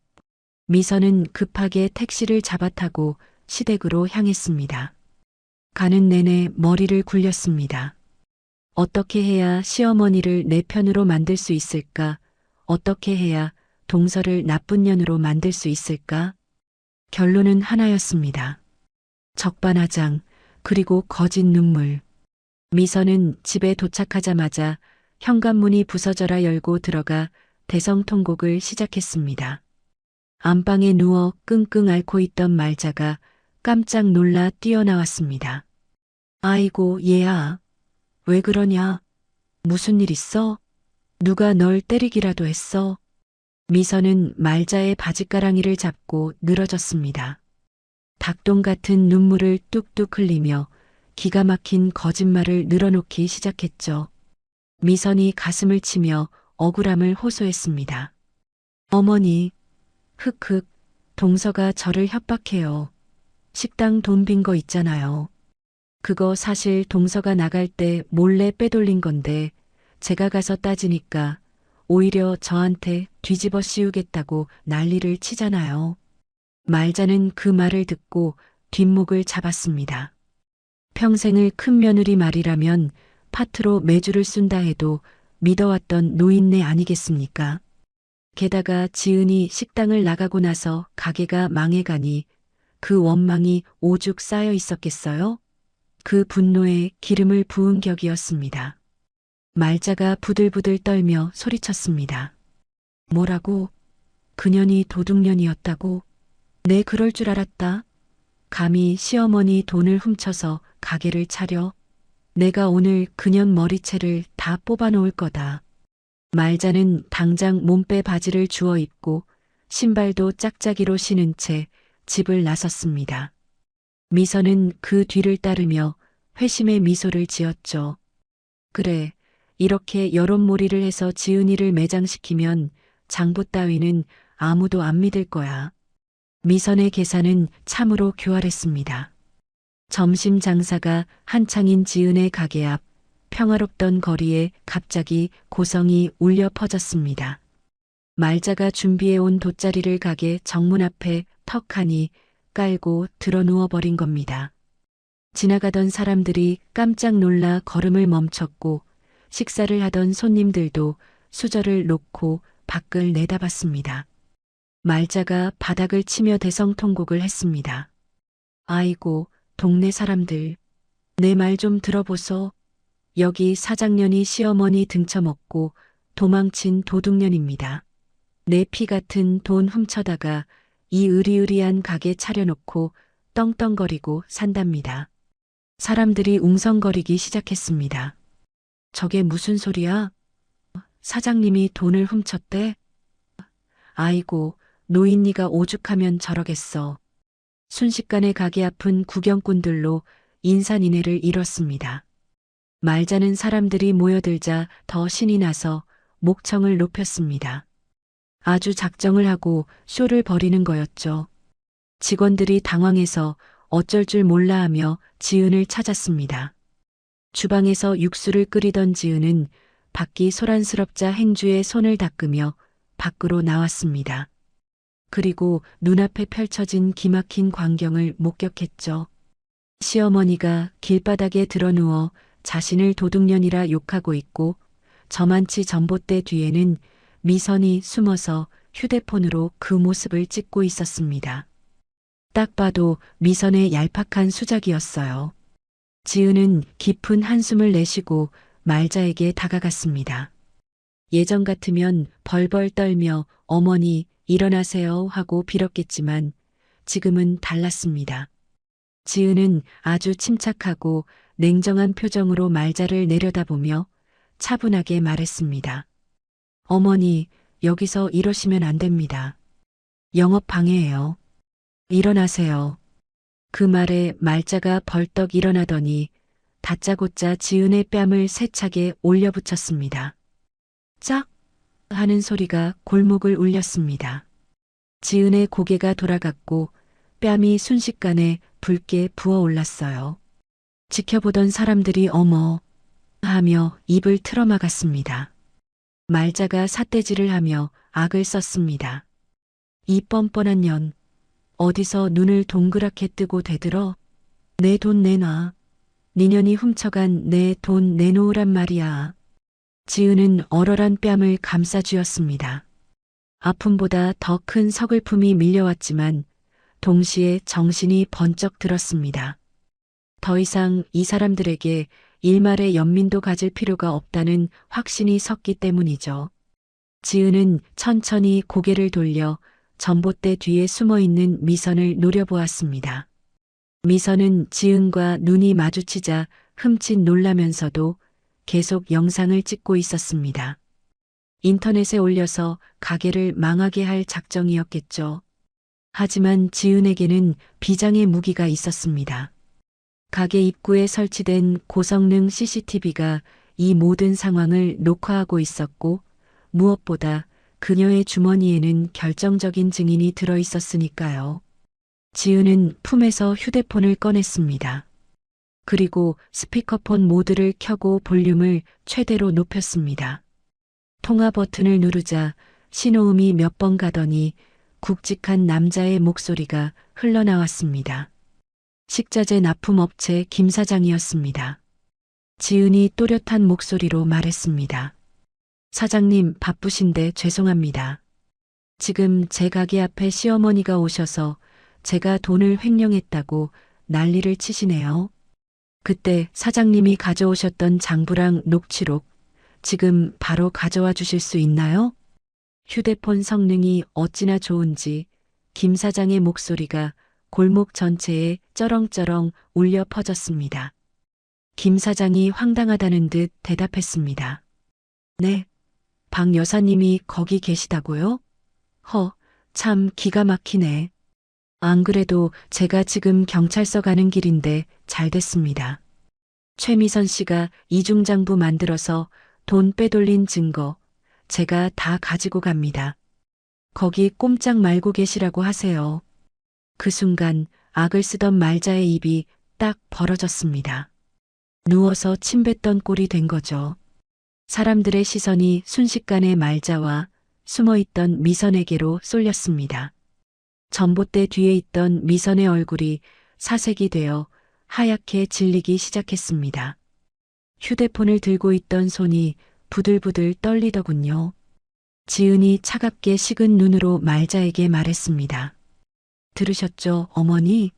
미선은 급하게 택시를 잡아타고 시댁으로 향했습니다. 가는 내내 머리를 굴렸습니다. 어떻게 해야 시어머니를 내 편으로 만들 수 있을까? 어떻게 해야 동서를 나쁜 년으로 만들 수 있을까? 결론은 하나였습니다. 적반하장, 그리고 거짓 눈물. 미선은 집에 도착하자마자 현관문이 부서져라 열고 들어가 대성통곡을 시작했습니다. 안방에 누워 끙끙 앓고 있던 말자가 깜짝 놀라 뛰어나왔습니다. 아이고, 얘야. 왜 그러냐? 무슨 일 있어? 누가 널 때리기라도 했어? 미선은 말자의 바짓가랑이를 잡고 늘어졌습니다. 닭똥 같은 눈물을 뚝뚝 흘리며 기가 막힌 거짓말을 늘어놓기 시작했죠. 미선이 가슴을 치며 억울함을 호소했습니다. 어머니, 흑흑, 동서가 저를 협박해요. 식당 돈 빈 거 있잖아요. 그거 사실 동서가 나갈 때 몰래 빼돌린 건데 제가 가서 따지니까 오히려 저한테 뒤집어 씌우겠다고 난리를 치잖아요. 말자는 그 말을 듣고 뒷목을 잡았습니다. 평생을 큰 며느리 말이라면 파트로 매주를 쓴다 해도 믿어왔던 노인네 아니겠습니까? 게다가 지은이 식당을 나가고 나서 가게가 망해가니 그 원망이 오죽 쌓여 있었겠어요? 그 분노에 기름을 부은 격이었습니다. 말자가 부들부들 떨며 소리쳤습니다. 뭐라고? 그년이 도둑년이었다고? 내 그럴 줄 알았다. 감히 시어머니 돈을 훔쳐서 가게를 차려? 내가 오늘 그년 머리채를 다 뽑아놓을 거다. 말자는 당장 몸빼 바지를 주워 입고 신발도 짝짝이로 신은 채 집을 나섰습니다. 미선은 그 뒤를 따르며 회심의 미소를 지었죠. 그래, 이렇게 여론몰이를 해서 지은이를 매장시키면 장부 따위는 아무도 안 믿을 거야. 미선의 계산은 참으로 교활했습니다. 점심 장사가 한창인 지은의 가게 앞 평화롭던 거리에 갑자기 고성이 울려 퍼졌습니다. 말자가 준비해온 돗자리를 가게 정문 앞에 턱하니 깔고 들어 누워버린 겁니다. 지나가던 사람들이 깜짝 놀라 걸음을 멈췄고 식사를 하던 손님들도 수저를 놓고 밖을 내다봤습니다. 말자가 바닥을 치며 대성통곡을 했습니다. 아이고, 동네 사람들, 내 말 좀 들어보소. 여기 사장년이 시어머니 등쳐먹고 도망친 도둑년입니다. 내 피 같은 돈 훔쳐다가 이 으리으리한 가게 차려놓고 떵떵거리고 산답니다. 사람들이 웅성거리기 시작했습니다. 저게 무슨 소리야? 사장님이 돈을 훔쳤대? 아이고, 노인니가 오죽하면 저러겠어. 순식간에 가게 앞은 구경꾼들로 인산인해를 이뤘습니다. 말자는 사람들이 모여들자 더 신이 나서 목청을 높였습니다. 아주 작정을 하고 쇼를 벌이는 거였죠. 직원들이 당황해서 어쩔 줄 몰라 하며 지은을 찾았습니다. 주방에서 육수를 끓이던 지은은 밖이 소란스럽자 행주에 손을 닦으며 밖으로 나왔습니다. 그리고 눈앞에 펼쳐진 기막힌 광경을 목격했죠. 시어머니가 길바닥에 드러누워 자신을 도둑년이라 욕하고 있고 저만치 전봇대 뒤에는 미선이 숨어서 휴대폰으로 그 모습을 찍고 있었습니다. 딱 봐도 미선의 얄팍한 수작이었어요. 지은은 깊은 한숨을 내쉬고 말자에게 다가갔습니다. 예전 같으면 벌벌 떨며 어머니 일어나세요 하고 빌었겠지만 지금은 달랐습니다. 지은은 아주 침착하고 냉정한 표정으로 말자를 내려다보며 차분하게 말했습니다. 어머니, 여기서 이러시면 안 됩니다. 영업 방해예요. 일어나세요. 그 말에 말자가 벌떡 일어나더니 다짜고짜 지은의 뺨을 세차게 올려붙였습니다. 짝! 하는 소리가 골목을 울렸습니다. 지은의 고개가 돌아갔고 뺨이 순식간에 붉게 부어올랐어요. 지켜보던 사람들이 어머 하며 입을 틀어막았습니다. 말자가 삿대질을 하며 악을 썼습니다. 이 뻔뻔한 년, 어디서 눈을 동그랗게 뜨고 대들어? 내 돈 내놔. 니년이 훔쳐간 내 돈 내놓으란 말이야. 지은은 얼얼한 뺨을 감싸쥐었습니다. 아픔보다 더 큰 서글픔이 밀려왔지만 동시에 정신이 번쩍 들었습니다. 더 이상 이 사람들에게 일말의 연민도 가질 필요가 없다는 확신이 섰기 때문이죠. 지은은 천천히 고개를 돌려 전봇대 뒤에 숨어있는 미선을 노려보았습니다. 미선은 지은과 눈이 마주치자 흠칫 놀라면서도 계속 영상을 찍고 있었습니다. 인터넷에 올려서 가게를 망하게 할 작정이었겠죠. 하지만 지은에게는 비장의 무기가 있었습니다. 가게 입구에 설치된 고성능 CCTV가 이 모든 상황을 녹화하고 있었고 무엇보다 그녀의 주머니에는 결정적인 증인이 들어 있었으니까요. 지은은 품에서 휴대폰을 꺼냈습니다. 그리고 스피커폰 모드를 켜고 볼륨을 최대로 높였습니다. 통화 버튼을 누르자 신호음이 몇 번 가더니 굵직한 남자의 목소리가 흘러나왔습니다. 식자재 납품업체 김 사장이었습니다. 지은이 또렷한 목소리로 말했습니다. 사장님 바쁘신데 죄송합니다. 지금 제 가게 앞에 시어머니가 오셔서 제가 돈을 횡령했다고 난리를 치시네요. 그때 사장님이 가져오셨던 장부랑 녹취록 지금 바로 가져와 주실 수 있나요? 휴대폰 성능이 어찌나 좋은지 김 사장의 목소리가 골목 전체에 쩌렁쩌렁 울려 퍼졌습니다. 김 사장이 황당하다는 듯 대답했습니다. 네, 박 여사님이 거기 계시다고요? 참 기가 막히네. 안 그래도 제가 지금 경찰서 가는 길인데 잘 됐습니다. 최미선 씨가 이중장부 만들어서 돈 빼돌린 증거 제가 다 가지고 갑니다. 거기 꼼짝 말고 계시라고 하세요. 그 순간 악을 쓰던 말자의 입이 딱 벌어졌습니다. 누워서 침 뱉던 꼴이 된 거죠. 사람들의 시선이 순식간에 말자와 숨어있던 미선에게로 쏠렸습니다. 전봇대 뒤에 있던 미선의 얼굴이 사색이 되어 하얗게 질리기 시작했습니다. 휴대폰을 들고 있던 손이 부들부들 떨리더군요. 지은이 차갑게 식은 눈으로 말자에게 말했습니다. 들으셨죠, 어머니?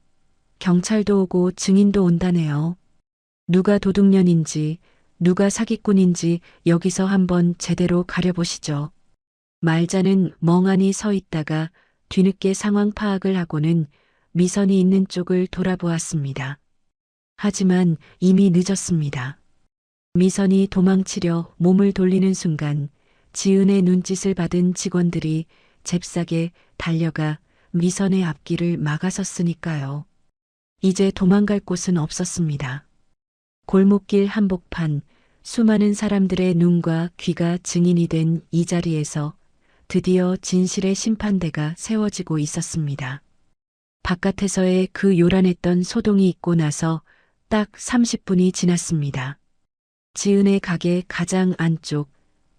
경찰도 오고 증인도 온다네요. 누가 도둑년인지, 누가 사기꾼인지 여기서 한번 제대로 가려보시죠. 말자는 멍하니 서 있다가 뒤늦게 상황 파악을 하고는 미선이 있는 쪽을 돌아보았습니다. 하지만 이미 늦었습니다. 미선이 도망치려 몸을 돌리는 순간 지은의 눈짓을 받은 직원들이 잽싸게 달려가 미선의 앞길을 막아섰으니까요. 이제 도망갈 곳은 없었습니다. 골목길 한복판 수많은 사람들의 눈과 귀가 증인이 된 이 자리에서 드디어 진실의 심판대가 세워지고 있었습니다. 바깥에서의 그 요란했던 소동이 있고 나서 딱 30분이 지났습니다. 지은의 가게 가장 안쪽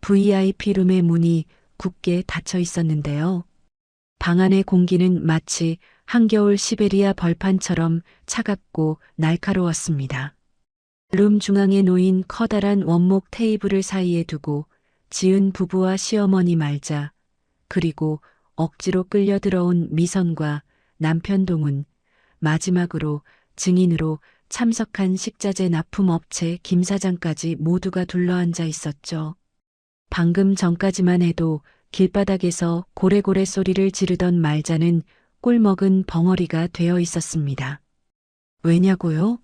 VIP 룸의 문이 굳게 닫혀 있었는데요. 방 안의 공기는 마치 한겨울 시베리아 벌판처럼 차갑고 날카로웠습니다. 룸 중앙에 놓인 커다란 원목 테이블을 사이에 두고 지은 부부와 시어머니 말자, 그리고 억지로 끌려 들어온 미선과 남편 동훈, 마지막으로 증인으로 참석한 식자재 납품업체 김 사장까지 모두가 둘러앉아 있었죠. 방금 전까지만 해도 길바닥에서 고래고래 소리를 지르던 말자는 꿀먹은 벙어리가 되어 있었습니다. 왜냐고요?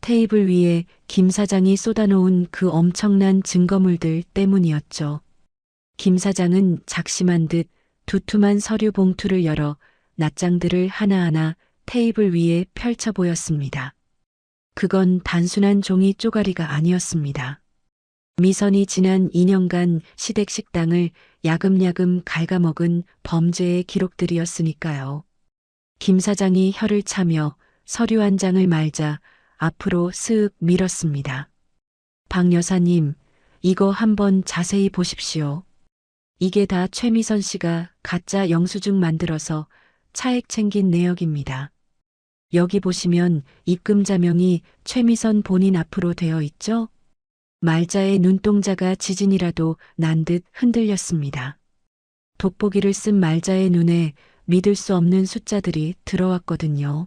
테이블 위에 김 사장이 쏟아놓은 그 엄청난 증거물들 때문이었죠. 김 사장은 작심한 듯 두툼한 서류 봉투를 열어 낱장들을 하나하나 테이블 위에 펼쳐 보였습니다. 그건 단순한 종이 쪼가리가 아니었습니다. 미선이 지난 2년간 시댁 식당을 야금야금 갉아먹은 범죄의 기록들이었으니까요. 김 사장이 혀를 차며 서류 한 장을 말자 앞으로 슥 밀었습니다. 박 여사님, 이거 한번 자세히 보십시오. 이게 다 최미선 씨가 가짜 영수증 만들어서 차액 챙긴 내역입니다. 여기 보시면 입금자명이 최미선 본인 앞으로 되어 있죠? 말자의 눈동자가 지진이라도 난 듯 흔들렸습니다. 돋보기를 쓴 말자의 눈에 믿을 수 없는 숫자들이 들어왔거든요.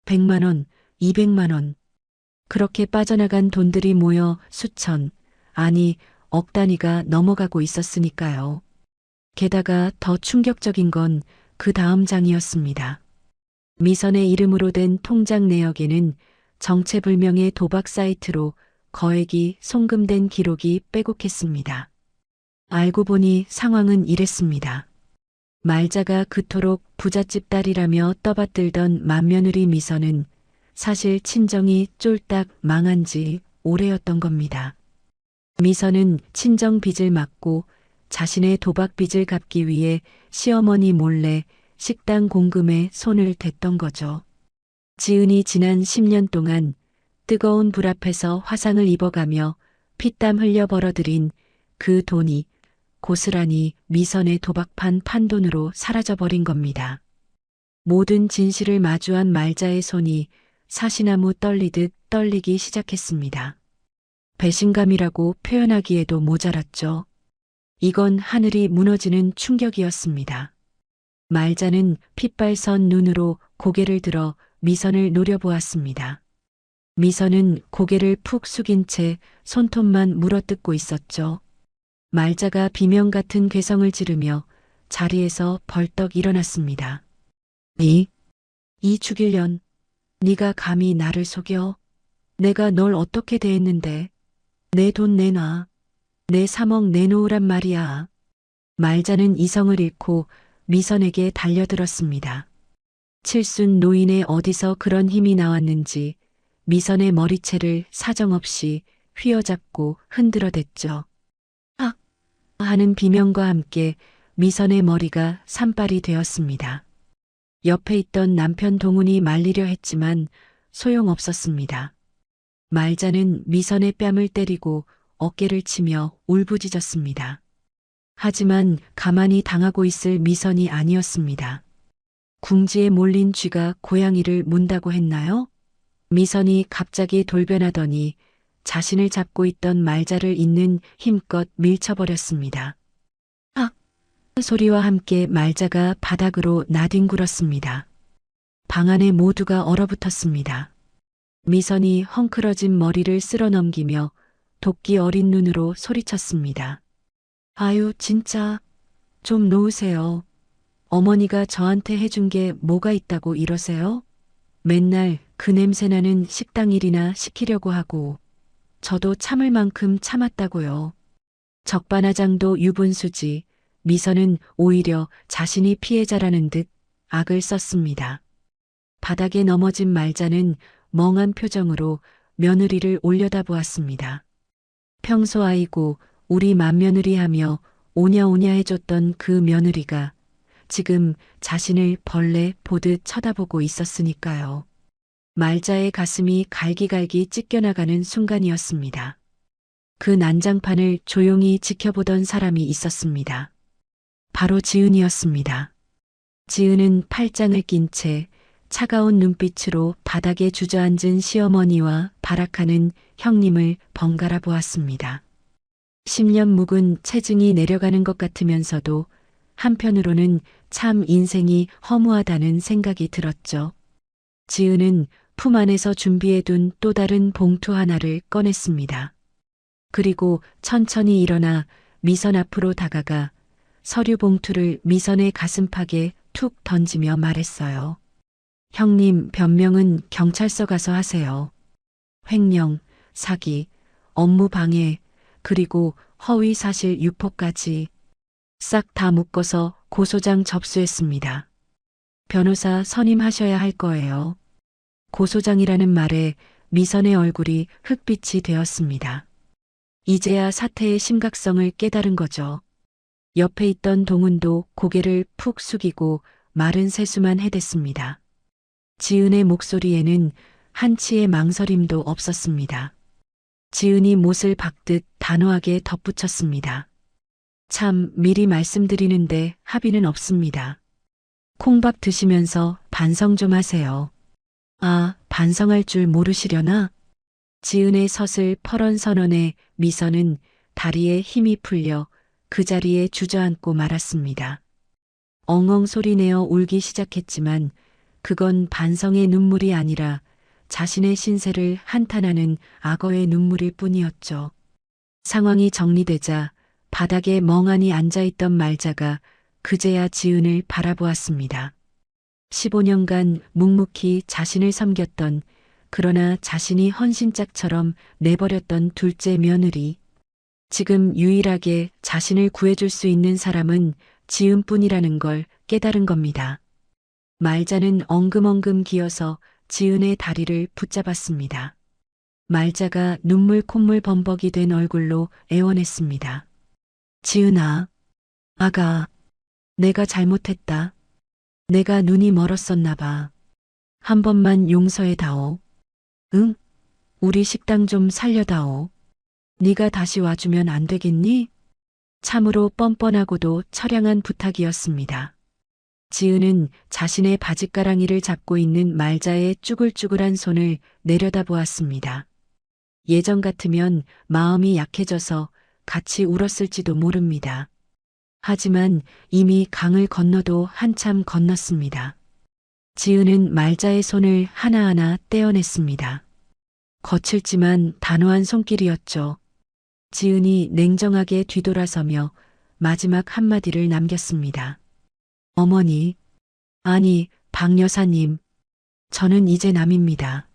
100만 원, 200만 원. 그렇게 빠져나간 돈들이 모여 수천, 아니 억 단위가 넘어가고 있었으니까요. 게다가 더 충격적인 건 그 다음 장이었습니다. 미선의 이름으로 된 통장 내역에는 정체불명의 도박 사이트로 거액이 송금된 기록이 빼곡했습니다. 알고 보니 상황은 이랬습니다. 말자가 그토록 부잣집 딸이라며 떠받들던 맏며느리 미선은 사실 친정이 쫄딱 망한 지 오래였던 겁니다. 미선은 친정 빚을 막고 자신의 도박 빚을 갚기 위해 시어머니 몰래 식당 공금에 손을 댔던 거죠. 지은이 지난 10년 동안 뜨거운 불 앞에서 화상을 입어가며 피땀 흘려 벌어들인 그 돈이 고스란히 미선의 도박판 판돈으로 사라져버린 겁니다. 모든 진실을 마주한 말자의 손이 사시나무 떨리듯 떨리기 시작했습니다. 배신감이라고 표현하기에도 모자랐죠. 이건 하늘이 무너지는 충격이었습니다. 말자는 핏발선 눈으로 고개를 들어 미선을 노려보았습니다. 미선은 고개를 푹 숙인 채 손톱만 물어뜯고 있었죠. 말자가 비명 같은 괴성을 지르며 자리에서 벌떡 일어났습니다. 이 죽일년, 네가 감히 나를 속여? 내가 널 어떻게 대했는데? 내 돈 내놔. 내 3억 내놓으란 말이야. 말자는 이성을 잃고 미선에게 달려들었습니다. 칠순 노인의 어디서 그런 힘이 나왔는지 미선의 머리채를 사정없이 휘어잡고 흔들어댔죠. 악! 하는 비명과 함께 미선의 머리가 산발이 되었습니다. 옆에 있던 남편 동훈이 말리려 했지만 소용없었습니다. 말자는 미선의 뺨을 때리고 어깨를 치며 울부짖었습니다. 하지만 가만히 당하고 있을 미선이 아니었습니다. 궁지에 몰린 쥐가 고양이를 문다고 했나요? 미선이 갑자기 돌변하더니 자신을 잡고 있던 말자를 잇는 힘껏 밀쳐버렸습니다. 악! 소리와 함께 말자가 바닥으로 나뒹굴었습니다. 방 안에 모두가 얼어붙었습니다. 미선이 헝클어진 머리를 쓸어넘기며 도끼 어린 눈으로 소리쳤습니다. 아유, 진짜 좀 놓으세요. 어머니가 저한테 해준 게 뭐가 있다고 이러세요? 맨날 그 냄새나는 식당 일이나 시키려고 하고 저도 참을 만큼 참았다고요. 적반하장도 유분수지. 미선은 오히려 자신이 피해자라는 듯 악을 썼습니다. 바닥에 넘어진 말자는 멍한 표정으로 며느리를 올려다보았습니다. 평소 아이고 우리 맏며느리 하며 오냐오냐 해줬던 그 며느리가 지금 자신을 벌레 보듯 쳐다보고 있었으니까요. 말자의 가슴이 갈기갈기 찢겨나가는 순간이었습니다. 그 난장판을 조용히 지켜보던 사람이 있었습니다. 바로 지은이었습니다. 지은은 팔짱을 낀 채 차가운 눈빛으로 바닥에 주저앉은 시어머니와 발악하는 형님을 번갈아 보았습니다. 10년 묵은 체증이 내려가는 것 같으면서도 한편으로는 참 인생이 허무하다는 생각이 들었죠. 지은은 품 안에서 준비해둔 또 다른 봉투 하나를 꺼냈습니다. 그리고 천천히 일어나 미선 앞으로 다가가 서류 봉투를 미선의 가슴팍에 툭 던지며 말했어요. 형님, 변명은 경찰서 가서 하세요. 횡령, 사기, 업무 방해, 그리고 허위 사실 유포까지 싹 다 묶어서 고소장 접수했습니다. 변호사 선임하셔야 할 거예요. 고소장이라는 말에 미선의 얼굴이 흑빛이 되었습니다. 이제야 사태의 심각성을 깨달은 거죠. 옆에 있던 동훈도 고개를 푹 숙이고 마른 세수만 해댔습니다. 지은의 목소리에는 한치의 망설임도 없었습니다. 지은이 못을 박듯 단호하게 덧붙였습니다. 참, 미리 말씀드리는데 합의는 없습니다. 콩밥 드시면서 반성 좀 하세요. 아, 반성할 줄 모르시려나? 지은의 서슬 퍼런 선언에 미선은 다리에 힘이 풀려 그 자리에 주저앉고 말았습니다. 엉엉 소리내어 울기 시작했지만 그건 반성의 눈물이 아니라 자신의 신세를 한탄하는 악어의 눈물일 뿐이었죠. 상황이 정리되자 바닥에 멍하니 앉아있던 말자가 그제야 지은을 바라보았습니다. 15년간 묵묵히 자신을 섬겼던, 그러나 자신이 헌신짝처럼 내버렸던 둘째 며느리. 지금 유일하게 자신을 구해줄 수 있는 사람은 지은뿐이라는 걸 깨달은 겁니다. 말자는 엉금엉금 기어서 지은의 다리를 붙잡았습니다. 말자가 눈물 콧물 범벅이 된 얼굴로 애원했습니다. 지은아, 아가, 내가 잘못했다. 내가 눈이 멀었었나 봐. 한 번만 용서해다오. 응? 우리 식당 좀 살려다오. 네가 다시 와주면 안 되겠니? 참으로 뻔뻔하고도 처량한 부탁이었습니다. 지은은 자신의 바짓가랑이를 잡고 있는 말자의 쭈글쭈글한 손을 내려다보았습니다. 예전 같으면 마음이 약해져서 같이 울었을지도 모릅니다. 하지만 이미 강을 건너도 한참 건넜습니다. 지은은 말자의 손을 하나하나 떼어냈습니다. 거칠지만 단호한 손길이었죠. 지은이 냉정하게 뒤돌아서며 마지막 한마디를 남겼습니다. 어머니, 아니, 박 여사님, 저는 이제 남입니다.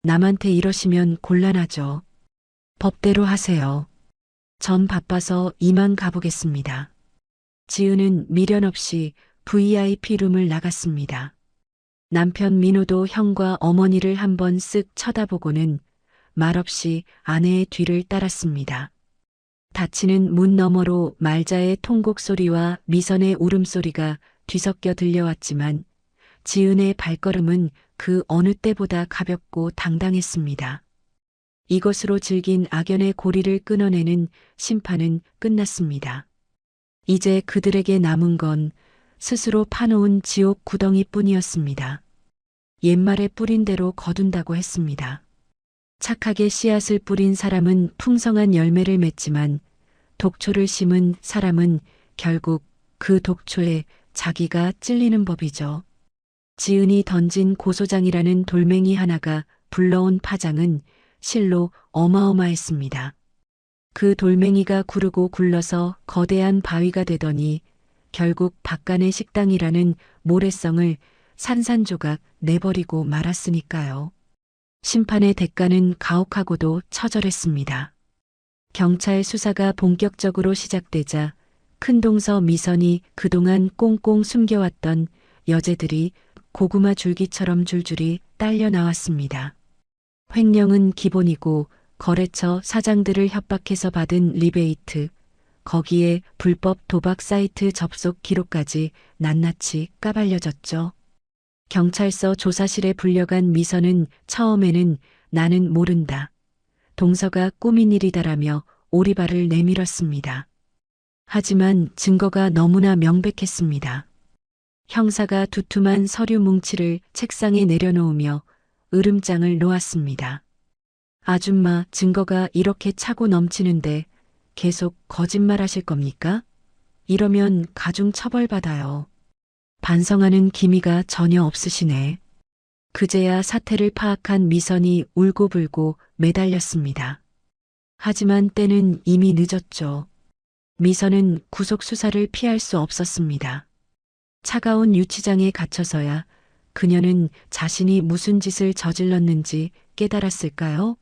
남한테 이러시면 곤란하죠. 법대로 하세요. 전 바빠서 이만 가보겠습니다. 지은은 미련 없이 VIP 룸을 나갔습니다. 남편 민호도 형과 어머니를 한번 쓱 쳐다보고는 말없이 아내의 뒤를 따랐습니다. 닫히는 문 너머로 말자의 통곡 소리와 미선의 울음소리가 뒤섞여 들려왔지만 지은의 발걸음은 그 어느 때보다 가볍고 당당했습니다. 이것으로 질긴 악연의 고리를 끊어내는 심판은 끝났습니다. 이제 그들에게 남은 건 스스로 파놓은 지옥 구덩이뿐이었습니다. 옛말에 뿌린 대로 거둔다고 했습니다. 착하게 씨앗을 뿌린 사람은 풍성한 열매를 맺지만 독초를 심은 사람은 결국 그 독초에 자기가 찔리는 법이죠. 지은이 던진 고소장이라는 돌멩이 하나가 불러온 파장은 실로 어마어마했습니다. 그 돌멩이가 구르고 굴러서 거대한 바위가 되더니 결국 박간의 식당이라는 모래성을 산산조각 내버리고 말았으니까요. 심판의 대가는 가혹하고도 처절했습니다. 경찰 수사가 본격적으로 시작되자 큰동서 미선이 그동안 꽁꽁 숨겨왔던 여죄들이 고구마 줄기처럼 줄줄이 딸려 나왔습니다. 횡령은 기본이고 거래처 사장들을 협박해서 받은 리베이트, 거기에 불법 도박 사이트 접속 기록까지 낱낱이 까발려졌죠. 경찰서 조사실에 불려간 미선은 처음에는 나는 모른다. 동서가 꾸민 일이다라며 오리발을 내밀었습니다. 하지만 증거가 너무나 명백했습니다. 형사가 두툼한 서류 뭉치를 책상에 내려놓으며 으름장을 놓았습니다. 아줌마, 증거가 이렇게 차고 넘치는데 계속 거짓말하실 겁니까? 이러면 가중 처벌받아요. 반성하는 기미가 전혀 없으시네. 그제야 사태를 파악한 미선이 울고불고 매달렸습니다. 하지만 때는 이미 늦었죠. 미선은 구속 수사를 피할 수 없었습니다. 차가운 유치장에 갇혀서야 그녀는 자신이 무슨 짓을 저질렀는지 깨달았을까요?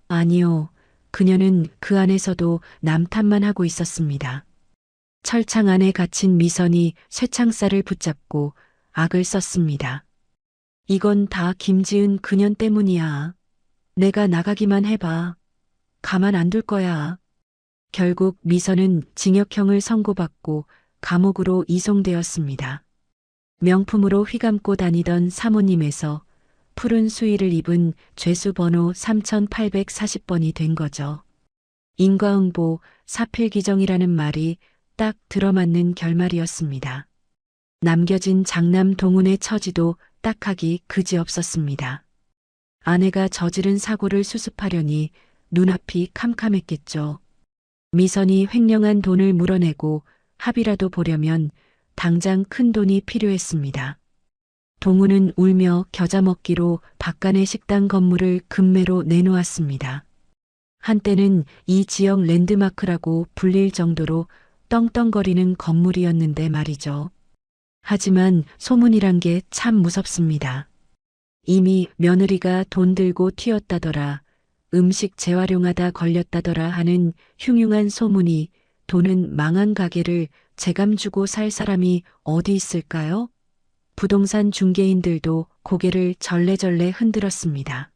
아니요. 그녀는 그 안에서도 남탓만 하고 있었습니다. 철창 안에 갇힌 미선이 쇠창살을 붙잡고 악을 썼습니다. 이건 다 김지은 그년 때문이야. 내가 나가기만 해봐. 가만 안 둘 거야. 결국 미선은 징역형을 선고받고 감옥으로 이송되었습니다. 명품으로 휘감고 다니던 사모님에서 푸른 수의를 입은 죄수 번호 3840번이 된 거죠. 인과응보, 사필귀정이라는 말이 딱 들어맞는 결말이었습니다. 남겨진 장남 동훈의 처지도 딱하기 그지없었습니다. 아내가 저지른 사고를 수습하려니 눈앞이 캄캄했겠죠. 미선이 횡령한 돈을 물어내고 합의라도 보려면 당장 큰 돈이 필요했습니다. 동훈은 울며 겨자 먹기로 박간의 식당 건물을 금매로 내놓았습니다. 한때는 이 지역 랜드마크라고 불릴 정도로 떵떵거리는 건물이었는데 말이죠. 하지만 소문이란 게 참 무섭습니다. 이미 며느리가 돈 들고 튀었다더라, 음식 재활용하다 걸렸다더라 하는 흉흉한 소문이 돈은 망한 가게를 재감 주고 살 사람이 어디 있을까요? 부동산 중개인들도 고개를 절레절레 흔들었습니다.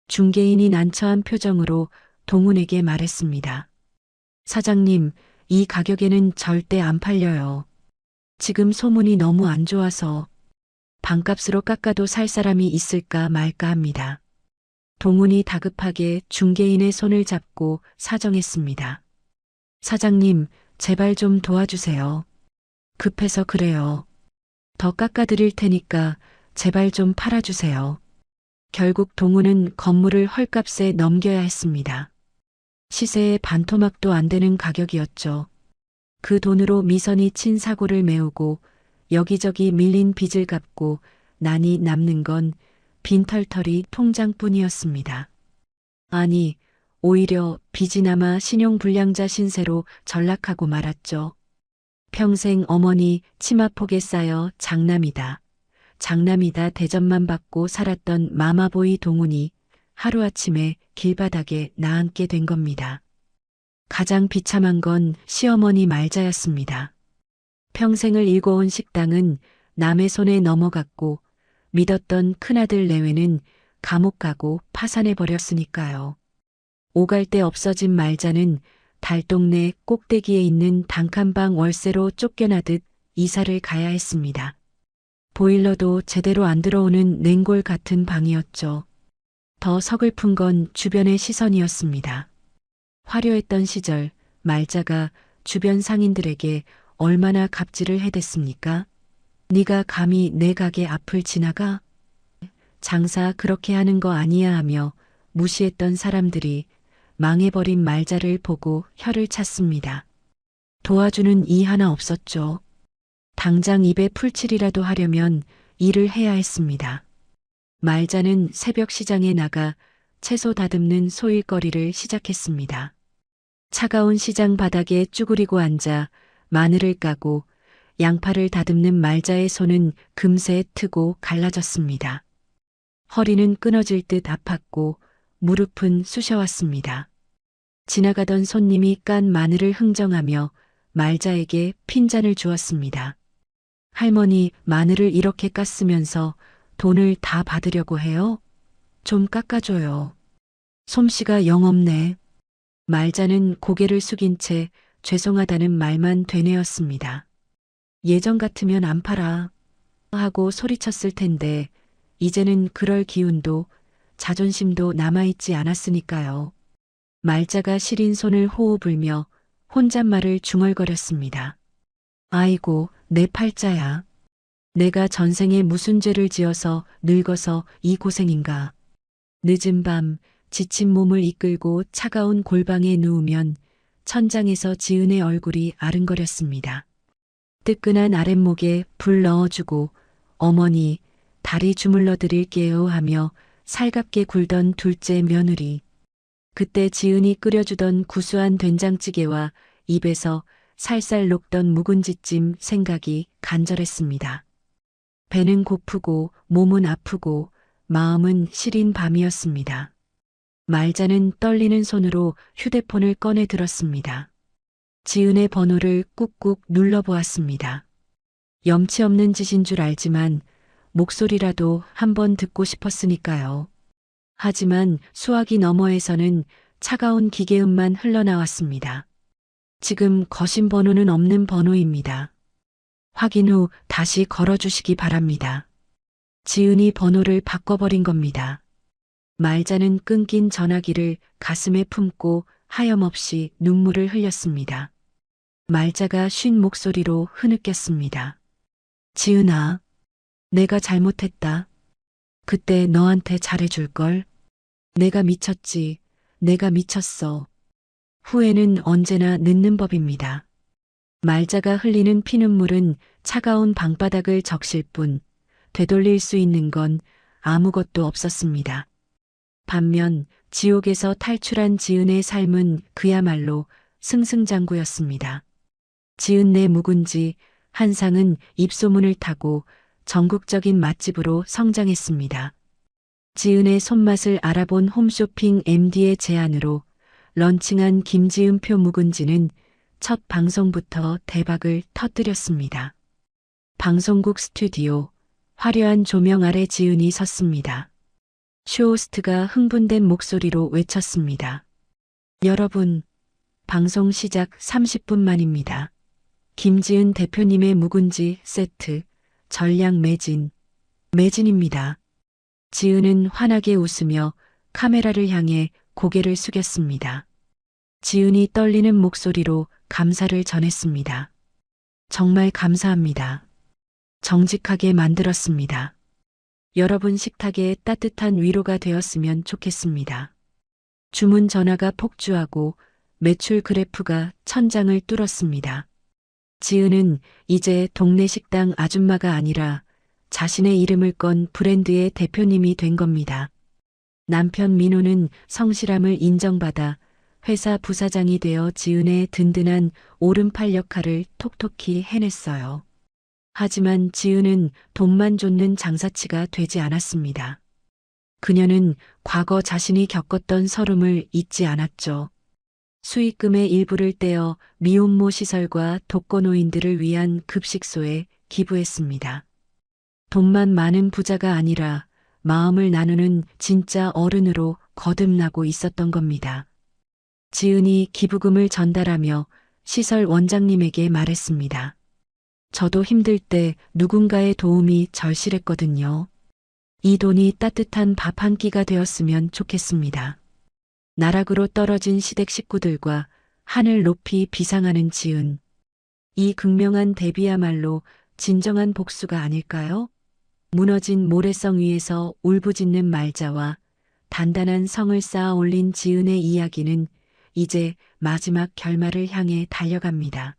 중개인이 난처한 표정으로 동훈에게 말했습니다. 사장님, 이 가격에는 절대 안 팔려요. 지금 소문이 너무 안 좋아서 반값으로 깎아도 살 사람이 있을까 말까 합니다. 동훈이 다급하게 중개인의 손을 잡고 사정했습니다. 사장님, 제발 좀 도와주세요. 급해서 그래요. 더 깎아드릴 테니까 제발 좀 팔아주세요. 결국 동훈은 건물을 헐값에 넘겨야 했습니다. 시세의 반토막도 안 되는 가격이었죠. 그 돈으로 미선이 친 사고를 메우고 여기저기 밀린 빚을 갚고 난이 남는 건 빈털터리 통장뿐이었습니다. 아니, 오히려 빚이 남아 신용불량자 신세로 전락하고 말았죠. 평생 어머니 치마폭에 쌓여 장남이다. 장남이다 대접만 받고 살았던 마마보이 동훈이 하루아침에 길바닥에 나앉게 된 겁니다. 가장 비참한 건 시어머니 말자였습니다. 평생을 일궈온 식당은 남의 손에 넘어갔고 믿었던 큰아들 내외는 감옥 가고 파산해버렸으니까요. 오갈 데 없어진 말자는 달동네 꼭대기에 있는 단칸방 월세로 쫓겨나듯 이사를 가야 했습니다. 보일러도 제대로 안 들어오는 냉골 같은 방이었죠. 더 서글픈 건 주변의 시선이었습니다. 화려했던 시절 말자가 주변 상인들에게 얼마나 갑질을 해댔습니까? 네가 감히 내 가게 앞을 지나가? 장사 그렇게 하는 거 아니야 하며 무시했던 사람들이 망해버린 말자를 보고 혀를 찼습니다. 도와주는 이 하나 없었죠. 당장 입에 풀칠이라도 하려면 일을 해야 했습니다. 말자는 새벽 시장에 나가 채소 다듬는 소일거리를 시작했습니다. 차가운 시장 바닥에 쭈그리고 앉아 마늘을 까고 양파를 다듬는 말자의 손은 금세 트고 갈라졌습니다. 허리는 끊어질 듯 아팠고 무릎은 쑤셔왔습니다. 지나가던 손님이 깐 마늘을 흥정하며 말자에게 핀잔을 주었습니다. 할머니, 마늘을 이렇게 깠으면서 돈을 다 받으려고 해요? 좀 깎아줘요. 솜씨가 영 없네. 말자는 고개를 숙인 채 죄송하다는 말만 되뇌었습니다. 예전 같으면 안 팔아 하고 소리쳤을 텐데 이제는 그럴 기운도 자존심도 남아있지 않았으니까요. 말자가 시린 손을 호호 불며 혼잣말을 중얼거렸습니다. 아이고, 내 팔자야. 내가 전생에 무슨 죄를 지어서 늙어서 이 고생인가. 늦은 밤 지친 몸을 이끌고 차가운 골방에 누우면 천장에서 지은의 얼굴이 아른거렸습니다. 뜨끈한 아랫목에 불 넣어주고 어머니 다리 주물러 드릴게요 하며 살갑게 굴던 둘째 며느리. 그때 지은이 끓여주던 구수한 된장찌개와 입에서 살살 녹던 묵은지찜 생각이 간절했습니다. 배는 고프고 몸은 아프고 마음은 시린 밤이었습니다. 말자는 떨리는 손으로 휴대폰을 꺼내 들었습니다. 지은의 번호를 꾹꾹 눌러보았습니다. 염치 없는 짓인 줄 알지만 목소리라도 한번 듣고 싶었으니까요. 하지만 수화기 너머에서는 차가운 기계음만 흘러나왔습니다. 지금 거신 번호는 없는 번호입니다. 확인 후 다시 걸어주시기 바랍니다. 지은이 번호를 바꿔버린 겁니다. 말자는 끊긴 전화기를 가슴에 품고 하염없이 눈물을 흘렸습니다. 말자가 쉰 목소리로 흐느꼈습니다. 지은아, 내가 잘못했다. 그때 너한테 잘해줄걸. 내가 미쳤지. 내가 미쳤어. 후회는 언제나 늦는 법입니다. 말자가 흘리는 피눈물은 차가운 방바닥을 적실 뿐 되돌릴 수 있는 건 아무것도 없었습니다. 반면 지옥에서 탈출한 지은의 삶은 그야말로 승승장구였습니다. 지은네 묵은지 한 상은 입소문을 타고 전국적인 맛집으로 성장했습니다. 지은의 손맛을 알아본 홈쇼핑 MD의 제안으로 런칭한 김지은표 묵은지는 첫 방송부터 대박을 터뜨렸습니다. 방송국 스튜디오, 화려한 조명 아래 지은이 섰습니다. 쇼호스트가 흥분된 목소리로 외쳤습니다. 여러분, 방송 시작 30분 만입니다. 김지은 대표님의 묵은지 세트, 전량 매진, 매진입니다. 지은은 환하게 웃으며 카메라를 향해 고개를 숙였습니다. 지은이 떨리는 목소리로 감사를 전했습니다. 정말 감사합니다. 정직하게 만들었습니다. 여러분 식탁에 따뜻한 위로가 되었으면 좋겠습니다. 주문 전화가 폭주하고 매출 그래프가 천장을 뚫었습니다. 지은은 이제 동네 식당 아줌마가 아니라 자신의 이름을 건 브랜드의 대표님이 된 겁니다. 남편 민호는 성실함을 인정받아 회사 부사장이 되어 지은의 든든한 오른팔 역할을 톡톡히 해냈어요. 하지만 지은은 돈만 쫓는 장사치가 되지 않았습니다. 그녀는 과거 자신이 겪었던 서름을 잊지 않았죠. 수익금의 일부를 떼어 미혼모 시설과 독거노인들을 위한 급식소에 기부했습니다. 돈만 많은 부자가 아니라 마음을 나누는 진짜 어른으로 거듭나고 있었던 겁니다. 지은이 기부금을 전달하며 시설 원장님에게 말했습니다. 저도 힘들 때 누군가의 도움이 절실했거든요. 이 돈이 따뜻한 밥 한 끼가 되었으면 좋겠습니다. 나락으로 떨어진 시댁 식구들과 하늘 높이 비상하는 지은. 이 극명한 대비야말로 진정한 복수가 아닐까요? 무너진 모래성 위에서 울부짖는 말자와 단단한 성을 쌓아 올린 지은의 이야기는 이제 마지막 결말을 향해 달려갑니다.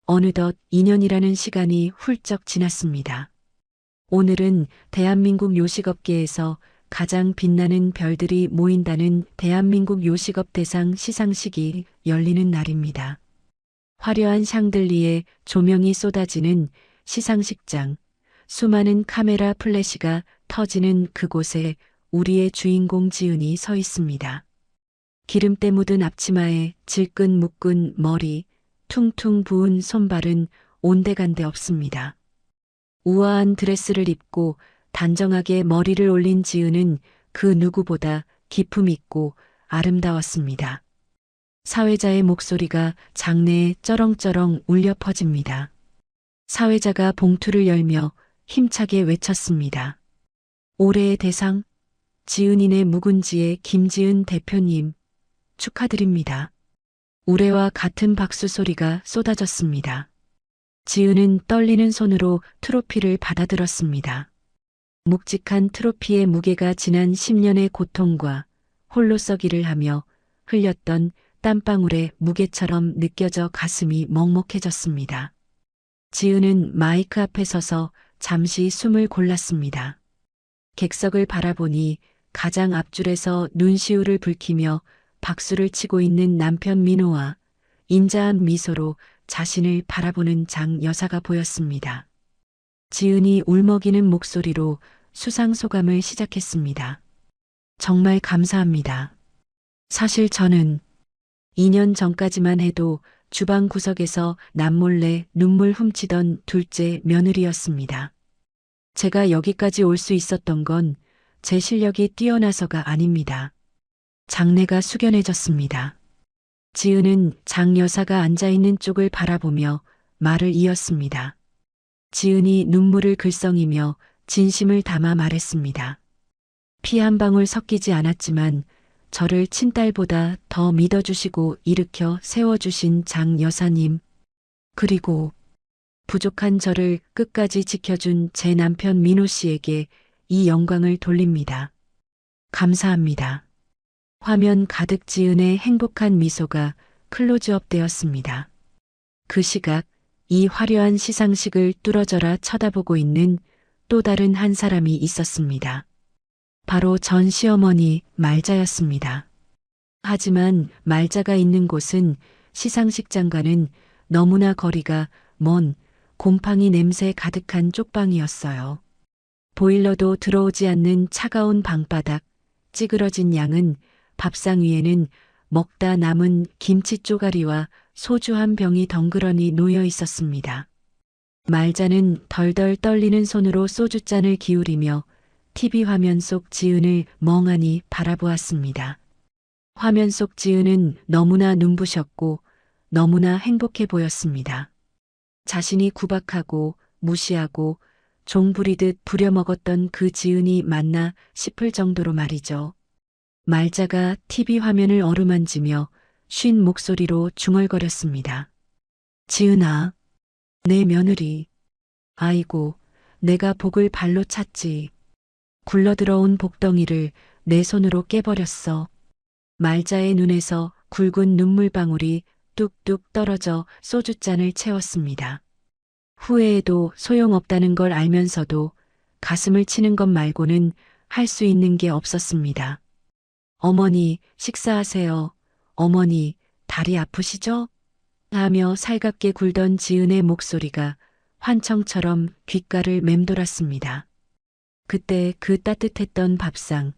어느덧 2년이라는 시간이 훌쩍 지났습니다. 오늘은 대한민국 요식업계에서 가장 빛나는 별들이 모인다는 대한민국 요식업 대상 시상식이 열리는 날입니다. 화려한 샹들리에 조명이 쏟아지는 시상식장, 수많은 카메라 플래시가 터지는 그곳에 우리의 주인공 지은이 서 있습니다. 기름때 묻은 앞치마에 질끈 묶은 머리, 퉁퉁 부은 손발은 온데간데 없습니다. 우아한 드레스를 입고 단정하게 머리를 올린 지은은 그 누구보다 기품 있고 아름다웠습니다. 사회자의 목소리가 장내에 쩌렁쩌렁 울려 퍼집니다. 사회자가 봉투를 열며 힘차게 외쳤습니다. 올해의 대상, 지은이네 묵은지의 김지은 대표님, 축하드립니다. 우레와 같은 박수 소리가 쏟아졌습니다. 지은은 떨리는 손으로 트로피를 받아들었습니다. 묵직한 트로피의 무게가 지난 10년의 고통과 홀로 서기를 하며 흘렸던 땀방울의 무게처럼 느껴져 가슴이 먹먹해졌습니다. 지은은 마이크 앞에 서서 잠시 숨을 골랐습니다. 객석을 바라보니 가장 앞줄에서 눈시울을 붉히며 박수를 치고 있는 남편 민호와 인자한 미소로 자신을 바라보는 장 여사가 보였습니다. 지은이 울먹이는 목소리로 수상소감을 시작했습니다. 정말 감사합니다. 사실 저는 2년 전까지만 해도 주방 구석에서 남몰래 눈물 훔치던 둘째 며느리였습니다. 제가 여기까지 올 수 있었던 건 제 실력이 뛰어나서가 아닙니다. 장내가 숙연해졌습니다. 지은은 장 여사가 앉아있는 쪽을 바라보며 말을 이었습니다. 지은이 눈물을 글썽이며 진심을 담아 말했습니다. 피 한 방울 섞이지 않았지만 저를 친딸보다 더 믿어주시고 일으켜 세워주신 장 여사님, 그리고 부족한 저를 끝까지 지켜준 제 남편 민호 씨에게 이 영광을 돌립니다. 감사합니다. 화면 가득 지은의 행복한 미소가 클로즈업 되었습니다. 그 시각 이 화려한 시상식을 뚫어져라 쳐다보고 있는 또 다른 한 사람이 있었습니다. 바로 전 시어머니 말자였습니다. 하지만 말자가 있는 곳은 시상식장과는 너무나 거리가 먼 곰팡이 냄새 가득한 쪽방이었어요. 보일러도 들어오지 않는 차가운 방바닥, 찌그러진 양은 밥상 위에는 먹다 남은 김치 쪼가리와 소주 한 병이 덩그러니 놓여 있었습니다. 말자는 덜덜 떨리는 손으로 소주잔을 기울이며 TV 화면 속 지은을 멍하니 바라보았습니다. 화면 속 지은은 너무나 눈부셨고 너무나 행복해 보였습니다. 자신이 구박하고 무시하고 종 부리듯 부려먹었던 그 지은이 맞나 싶을 정도로 말이죠. 말자가 TV 화면을 어루만지며 쉰 목소리로 중얼거렸습니다. 지은아, 내 며느리. 아이고, 내가 복을 발로 찼지. 굴러들어온 복덩이를 내 손으로 깨버렸어. 말자의 눈에서 굵은 눈물방울이 뚝뚝 떨어져 소주잔을 채웠습니다. 후회해도 소용없다는 걸 알면서도 가슴을 치는 것 말고는 할 수 있는 게 없었습니다. 어머니, 식사하세요. 어머니, 다리 아프시죠? 하며 살갑게 굴던 지은의 목소리가 환청처럼 귓가를 맴돌았습니다. 그때 그 따뜻했던 밥상,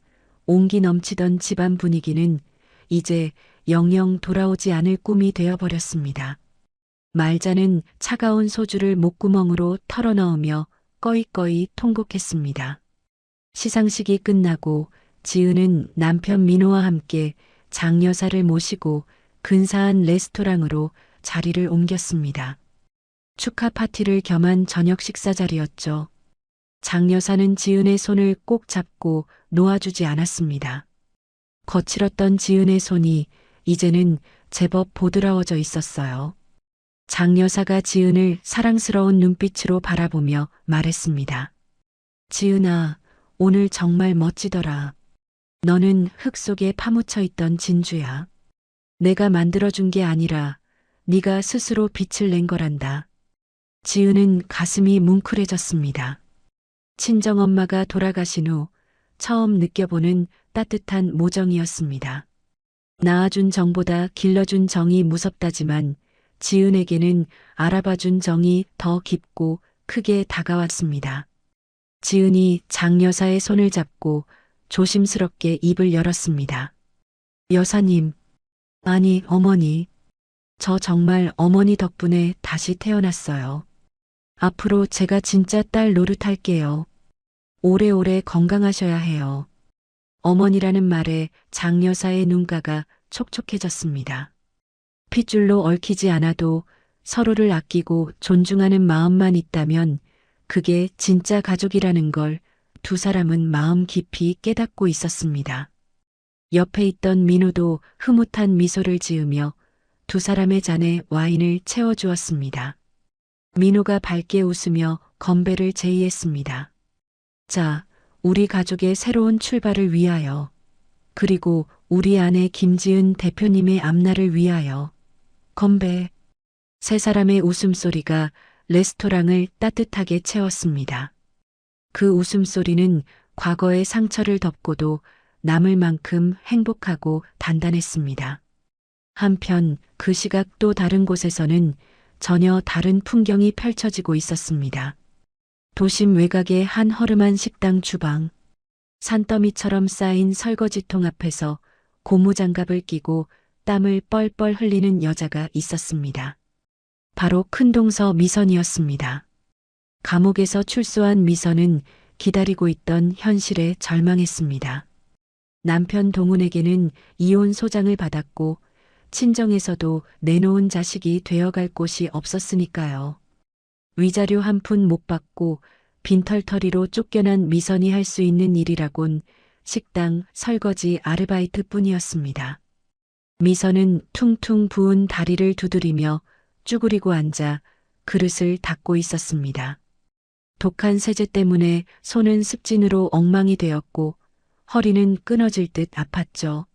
온기 넘치던 집안 분위기는 이제 영영 돌아오지 않을 꿈이 되어버렸습니다. 말자는 차가운 소주를 목구멍으로 털어넣으며 꺼이꺼이 통곡했습니다. 시상식이 끝나고 지은은 남편 민호와 함께 장 여사를 모시고 근사한 레스토랑으로 자리를 옮겼습니다. 축하 파티를 겸한 저녁 식사 자리였죠. 장 여사는 지은의 손을 꼭 잡고 놓아주지 않았습니다. 거칠었던 지은의 손이 이제는 제법 보드라워져 있었어요. 장 여사가 지은을 사랑스러운 눈빛으로 바라보며 말했습니다. 지은아, 오늘 정말 멋지더라. 너는 흙 속에 파묻혀 있던 진주야. 내가 만들어준 게 아니라 네가 스스로 빛을 낸 거란다. 지은은 가슴이 뭉클해졌습니다. 친정엄마가 돌아가신 후 처음 느껴보는 따뜻한 모정이었습니다. 낳아준 정보다 길러준 정이 무섭다지만 지은에게는 알아봐준 정이 더 깊고 크게 다가왔습니다. 지은이 장 여사의 손을 잡고 조심스럽게 입을 열었습니다. 여사님, 아니 어머니, 저 정말 어머니 덕분에 다시 태어났어요. 앞으로 제가 진짜 딸 노릇할게요. 오래오래 건강하셔야 해요. 어머니라는 말에 장 여사의 눈가가 촉촉해졌습니다. 핏줄로 얽히지 않아도 서로를 아끼고 존중하는 마음만 있다면 그게 진짜 가족이라는 걸 두 사람은 마음 깊이 깨닫고 있었습니다. 옆에 있던 민호도 흐뭇한 미소를 지으며 두 사람의 잔에 와인을 채워주었습니다. 민호가 밝게 웃으며 건배를 제의했습니다. 자, 우리 가족의 새로운 출발을 위하여, 그리고 우리 아내 김지은 대표님의 앞날을 위하여. 건배. 세 사람의 웃음소리가 레스토랑을 따뜻하게 채웠습니다. 그 웃음소리는 과거의 상처를 덮고도 남을 만큼 행복하고 단단했습니다. 한편 그 시각 또 다른 곳에서는 전혀 다른 풍경이 펼쳐지고 있었습니다. 도심 외곽의 한 허름한 식당 주방. 산더미처럼 쌓인 설거지통 앞에서 고무장갑을 끼고 땀을 뻘뻘 흘리는 여자가 있었습니다. 바로 큰동서 미선이었습니다. 감옥에서 출소한 미선은 기다리고 있던 현실에 절망했습니다. 남편 동훈에게는 이혼 소장을 받았고 친정에서도 내놓은 자식이 되어갈 곳이 없었으니까요. 위자료 한 푼 못 받고 빈털터리로 쫓겨난 미선이 할 수 있는 일이라곤 식당 설거지 아르바이트뿐이었습니다. 미선은 퉁퉁 부은 다리를 두드리며 쭈그리고 앉아 그릇을 닦고 있었습니다. 독한 세제 때문에 손은 습진으로 엉망이 되었고 허리는 끊어질 듯 아팠죠.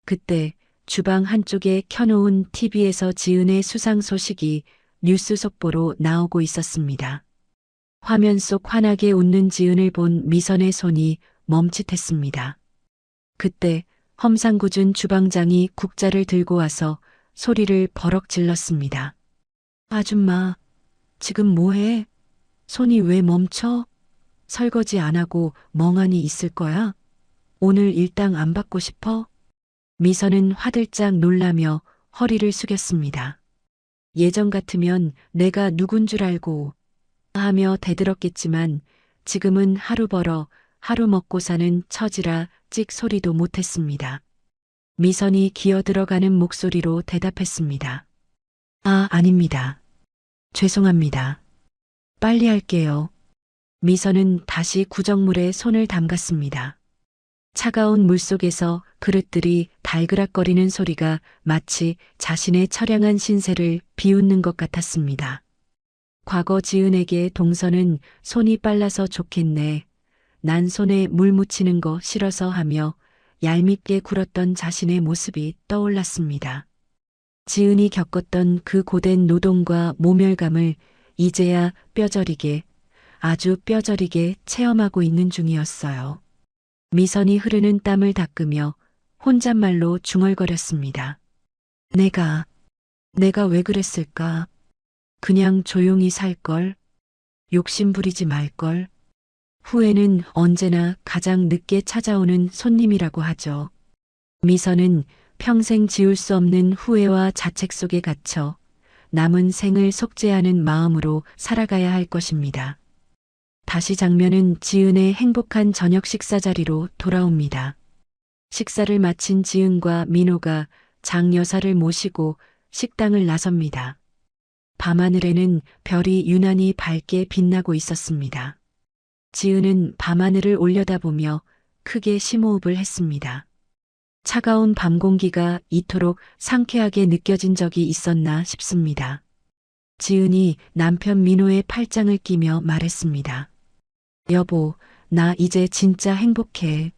그때 주방 한쪽에 켜놓은 TV에서 지은의 수상 소식이 뉴스 속보로 나오고 있었습니다. 화면 속 환하게 웃는 지은을 본 미선의 손이 멈칫했습니다. 그때 험상궂은 주방장이 국자를 들고 와서 소리를 버럭 질렀습니다. 아줌마, 지금 뭐해? 손이 왜 멈춰? 설거지 안 하고 멍하니 있을 거야? 오늘 일당 안 받고 싶어? 미선은 화들짝 놀라며 허리를 숙였습니다. 예전 같으면 내가 누군 줄 알고 하며 대들었겠지만 지금은 하루 벌어 하루 먹고 사는 처지라 찍 소리도 못했습니다. 미선이 기어들어가는 목소리로 대답했습니다. 아, 아닙니다. 죄송합니다. 빨리 할게요. 미선은 다시 구정물에 손을 담갔습니다. 차가운 물속에서 그릇들이 달그락거리는 소리가 마치 자신의 처량한 신세를 비웃는 것 같았습니다. 과거 지은에게 동서는 손이 빨라서 좋겠네. 난 손에 물 묻히는 거 싫어서 하며 얄밉게 굴었던 자신의 모습이 떠올랐습니다. 지은이 겪었던 그 고된 노동과 모멸감을 이제야 뼈저리게, 아주 뼈저리게 체험하고 있는 중이었어요. 미선이 흐르는 땀을 닦으며 혼잣말로 중얼거렸습니다. 내가 왜 그랬을까? 그냥 조용히 살걸? 욕심 부리지 말걸? 후회는 언제나 가장 늦게 찾아오는 손님이라고 하죠. 미선은 평생 지울 수 없는 후회와 자책 속에 갇혀 남은 생을 속죄하는 마음으로 살아가야 할 것입니다. 다시 장면은 지은의 행복한 저녁 식사 자리로 돌아옵니다. 식사를 마친 지은과 민호가 장 여사를 모시고 식당을 나섭니다. 밤하늘에는 별이 유난히 밝게 빛나고 있었습니다. 지은은 밤하늘을 올려다보며 크게 심호흡을 했습니다. 차가운 밤 공기가 이토록 상쾌하게 느껴진 적이 있었나 싶습니다. 지은이 남편 민호의 팔짱을 끼며 말했습니다. 여보, 나 이제 진짜 행복해.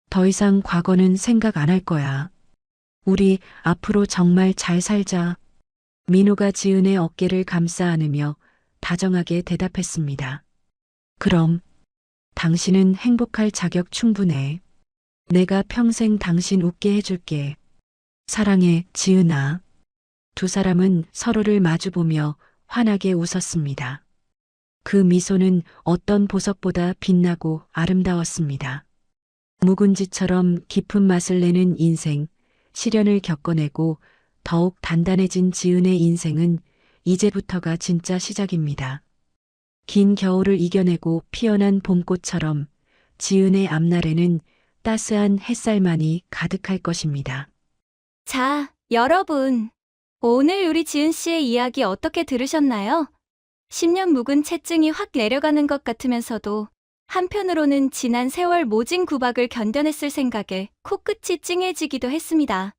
더 이상 과거는 생각 안 할 거야. 우리 앞으로 정말 잘 살자. 민호가 지은의 어깨를 감싸 안으며 다정하게 대답했습니다. 그럼 당신은 행복할 자격 충분해. 내가 평생 당신 웃게 해줄게. 사랑해, 지은아. 두 사람은 서로를 마주보며 환하게 웃었습니다. 그 미소는 어떤 보석보다 빛나고 아름다웠습니다. 묵은지처럼 깊은 맛을 내는 인생, 시련을 겪어내고 더욱 단단해진 지은의 인생은 이제부터가 진짜 시작입니다. 긴 겨울을 이겨내고 피어난 봄꽃처럼 지은의 앞날에는 따스한 햇살만이 가득할 것입니다. 자, 여러분. 오늘 우리 지은 씨의 이야기 어떻게 들으셨나요? 10년 묵은 채증이 확 내려가는 것 같으면서도 한편으로는 지난 세월 모진 구박을 견뎌냈을 생각에 코끝이 찡해지기도 했습니다.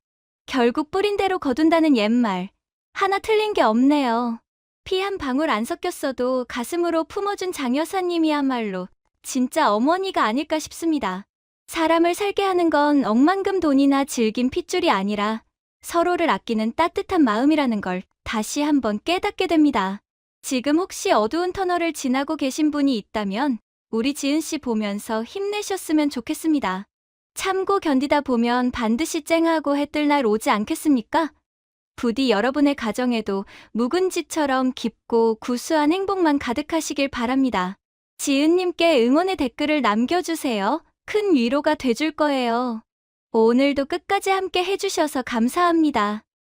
결국 뿌린 대로 거둔다는 옛말. 하나 틀린 게 없네요. 피 한 방울 안 섞였어도 가슴으로 품어준 장 여사님이야말로 진짜 어머니가 아닐까 싶습니다. 사람을 살게 하는 건 억만금 돈이나 질긴 핏줄이 아니라 서로를 아끼는 따뜻한 마음이라는 걸 다시 한번 깨닫게 됩니다. 지금 혹시 어두운 터널을 지나고 계신 분이 있다면 우리 지은 씨 보면서 힘내셨으면 좋겠습니다. 참고 견디다 보면 반드시 쨍하고 해뜰 날 오지 않겠습니까? 부디 여러분의 가정에도 묵은지처럼 깊고 구수한 행복만 가득하시길 바랍니다. 지은님께 응원의 댓글을 남겨주세요. 큰 위로가 돼줄 거예요. 오늘도 끝까지 함께 해주셔서 감사합니다.